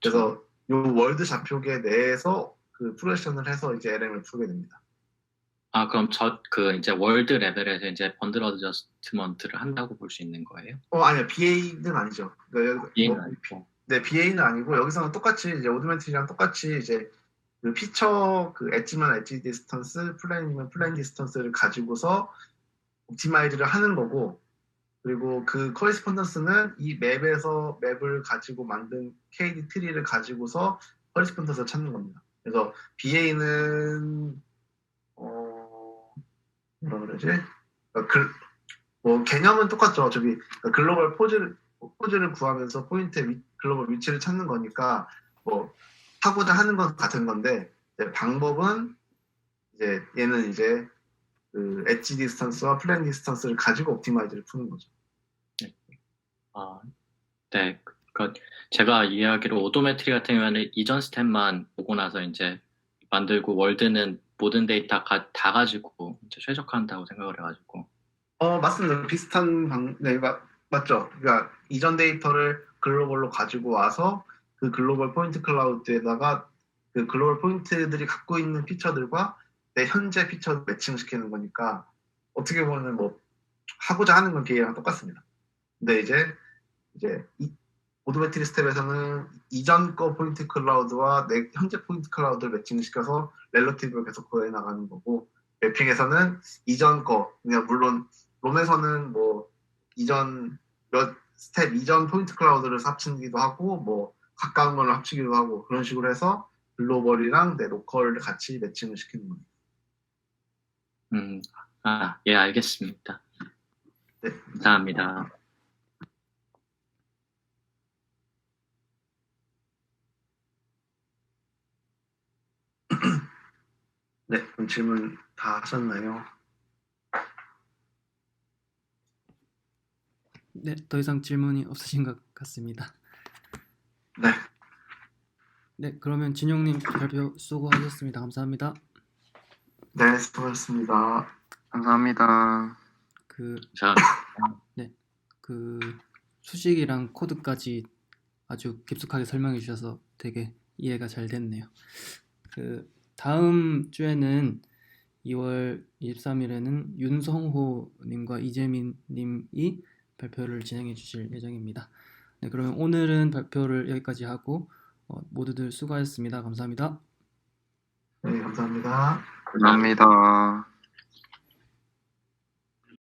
그래서 요 월드 좌표계 내에서 그 프로젝션을 해서 이제 LM을 풀게 됩니다.
그럼 이제 월드 레벨에서 이제 번들 어저스트먼트를 한다고 볼 수 있는 거예요?
아니요. BA는 아니죠. 그러니까
BA는 아니고.
네, BA는 아니고, 여기서는 똑같이 이제 오드멘트리랑 똑같이 이제 그 피처 그 엣지면 엣지 디스턴스, 플랜이면 플랜 디스턴스를 가지고서 옵티마이즈를 하는 거고, 그리고 그 커리스폰던스는 이 맵을 가지고 만든 KD 트리를 가지고서 커리스폰던스를 찾는 겁니다. 그래서 BA는 뭐라 그러지? 개념은 똑같죠. 어차피 글로벌 포즈를 구하면서 포인트의 글로벌 위치를 찾는 거니까 하고자 하는 건 같은 건데, 이제 방법은 이제 얘는 이제 그 엣지 디스턴스와 플랜 디스턴스를 가지고 옵티마이즈를 푸는 거죠.
네. 제가 이야기로 오도메트리 같은 경우에는 이전 스텝만 보고 나서 이제 만들고 월드는 모든 데이터 다 가지고 이제 최적화한다고 생각을 해가지고.
맞습니다. 비슷한 네, 맞죠. 그러니까 이전 데이터를 글로벌로 가지고 와서 그 글로벌 포인트 클라우드에다가 그 글로벌 포인트들이 갖고 있는 피처들과 내 현재 피처를 매칭시키는 거니까 어떻게 보면 하고자 하는 건 걔랑 똑같습니다. 근데 이제 오도메트리 스텝에서는 이전 거 포인트 클라우드와 내 현재 포인트 클라우드를 매칭시켜서 렐러티브를 계속 구해 나가는 거고, 매핑에서는 이전 거, 그냥 물론 롬에서는 뭐 이전 몇 스텝 이전 포인트 클라우드를 합치기도 하고 뭐 가까운 걸 합치기도 하고 그런 식으로 해서 글로벌이랑 내 로컬을 같이 매칭을 시키는 겁니다.
예, 알겠습니다.
네.
감사합니다.
네, 그럼 질문 다 하셨나요?
네, 더 이상 질문이 없으신 것 같습니다.
네,
네, 그러면 진용님 발표 수고하셨습니다. 감사합니다.
네, 수고하셨습니다.
감사합니다.
자,
그 수식이랑 코드까지 아주 깊숙하게 설명해 주셔서 되게 이해가 잘 됐네요. 그 다음 주에는 2월 23일에는 윤성호 님과 이재민 님이 발표를 진행해 주실 예정입니다. 네, 그러면 오늘은 발표를 여기까지 하고 모두들 수고하셨습니다. 감사합니다.
네, 감사합니다.
감사합니다.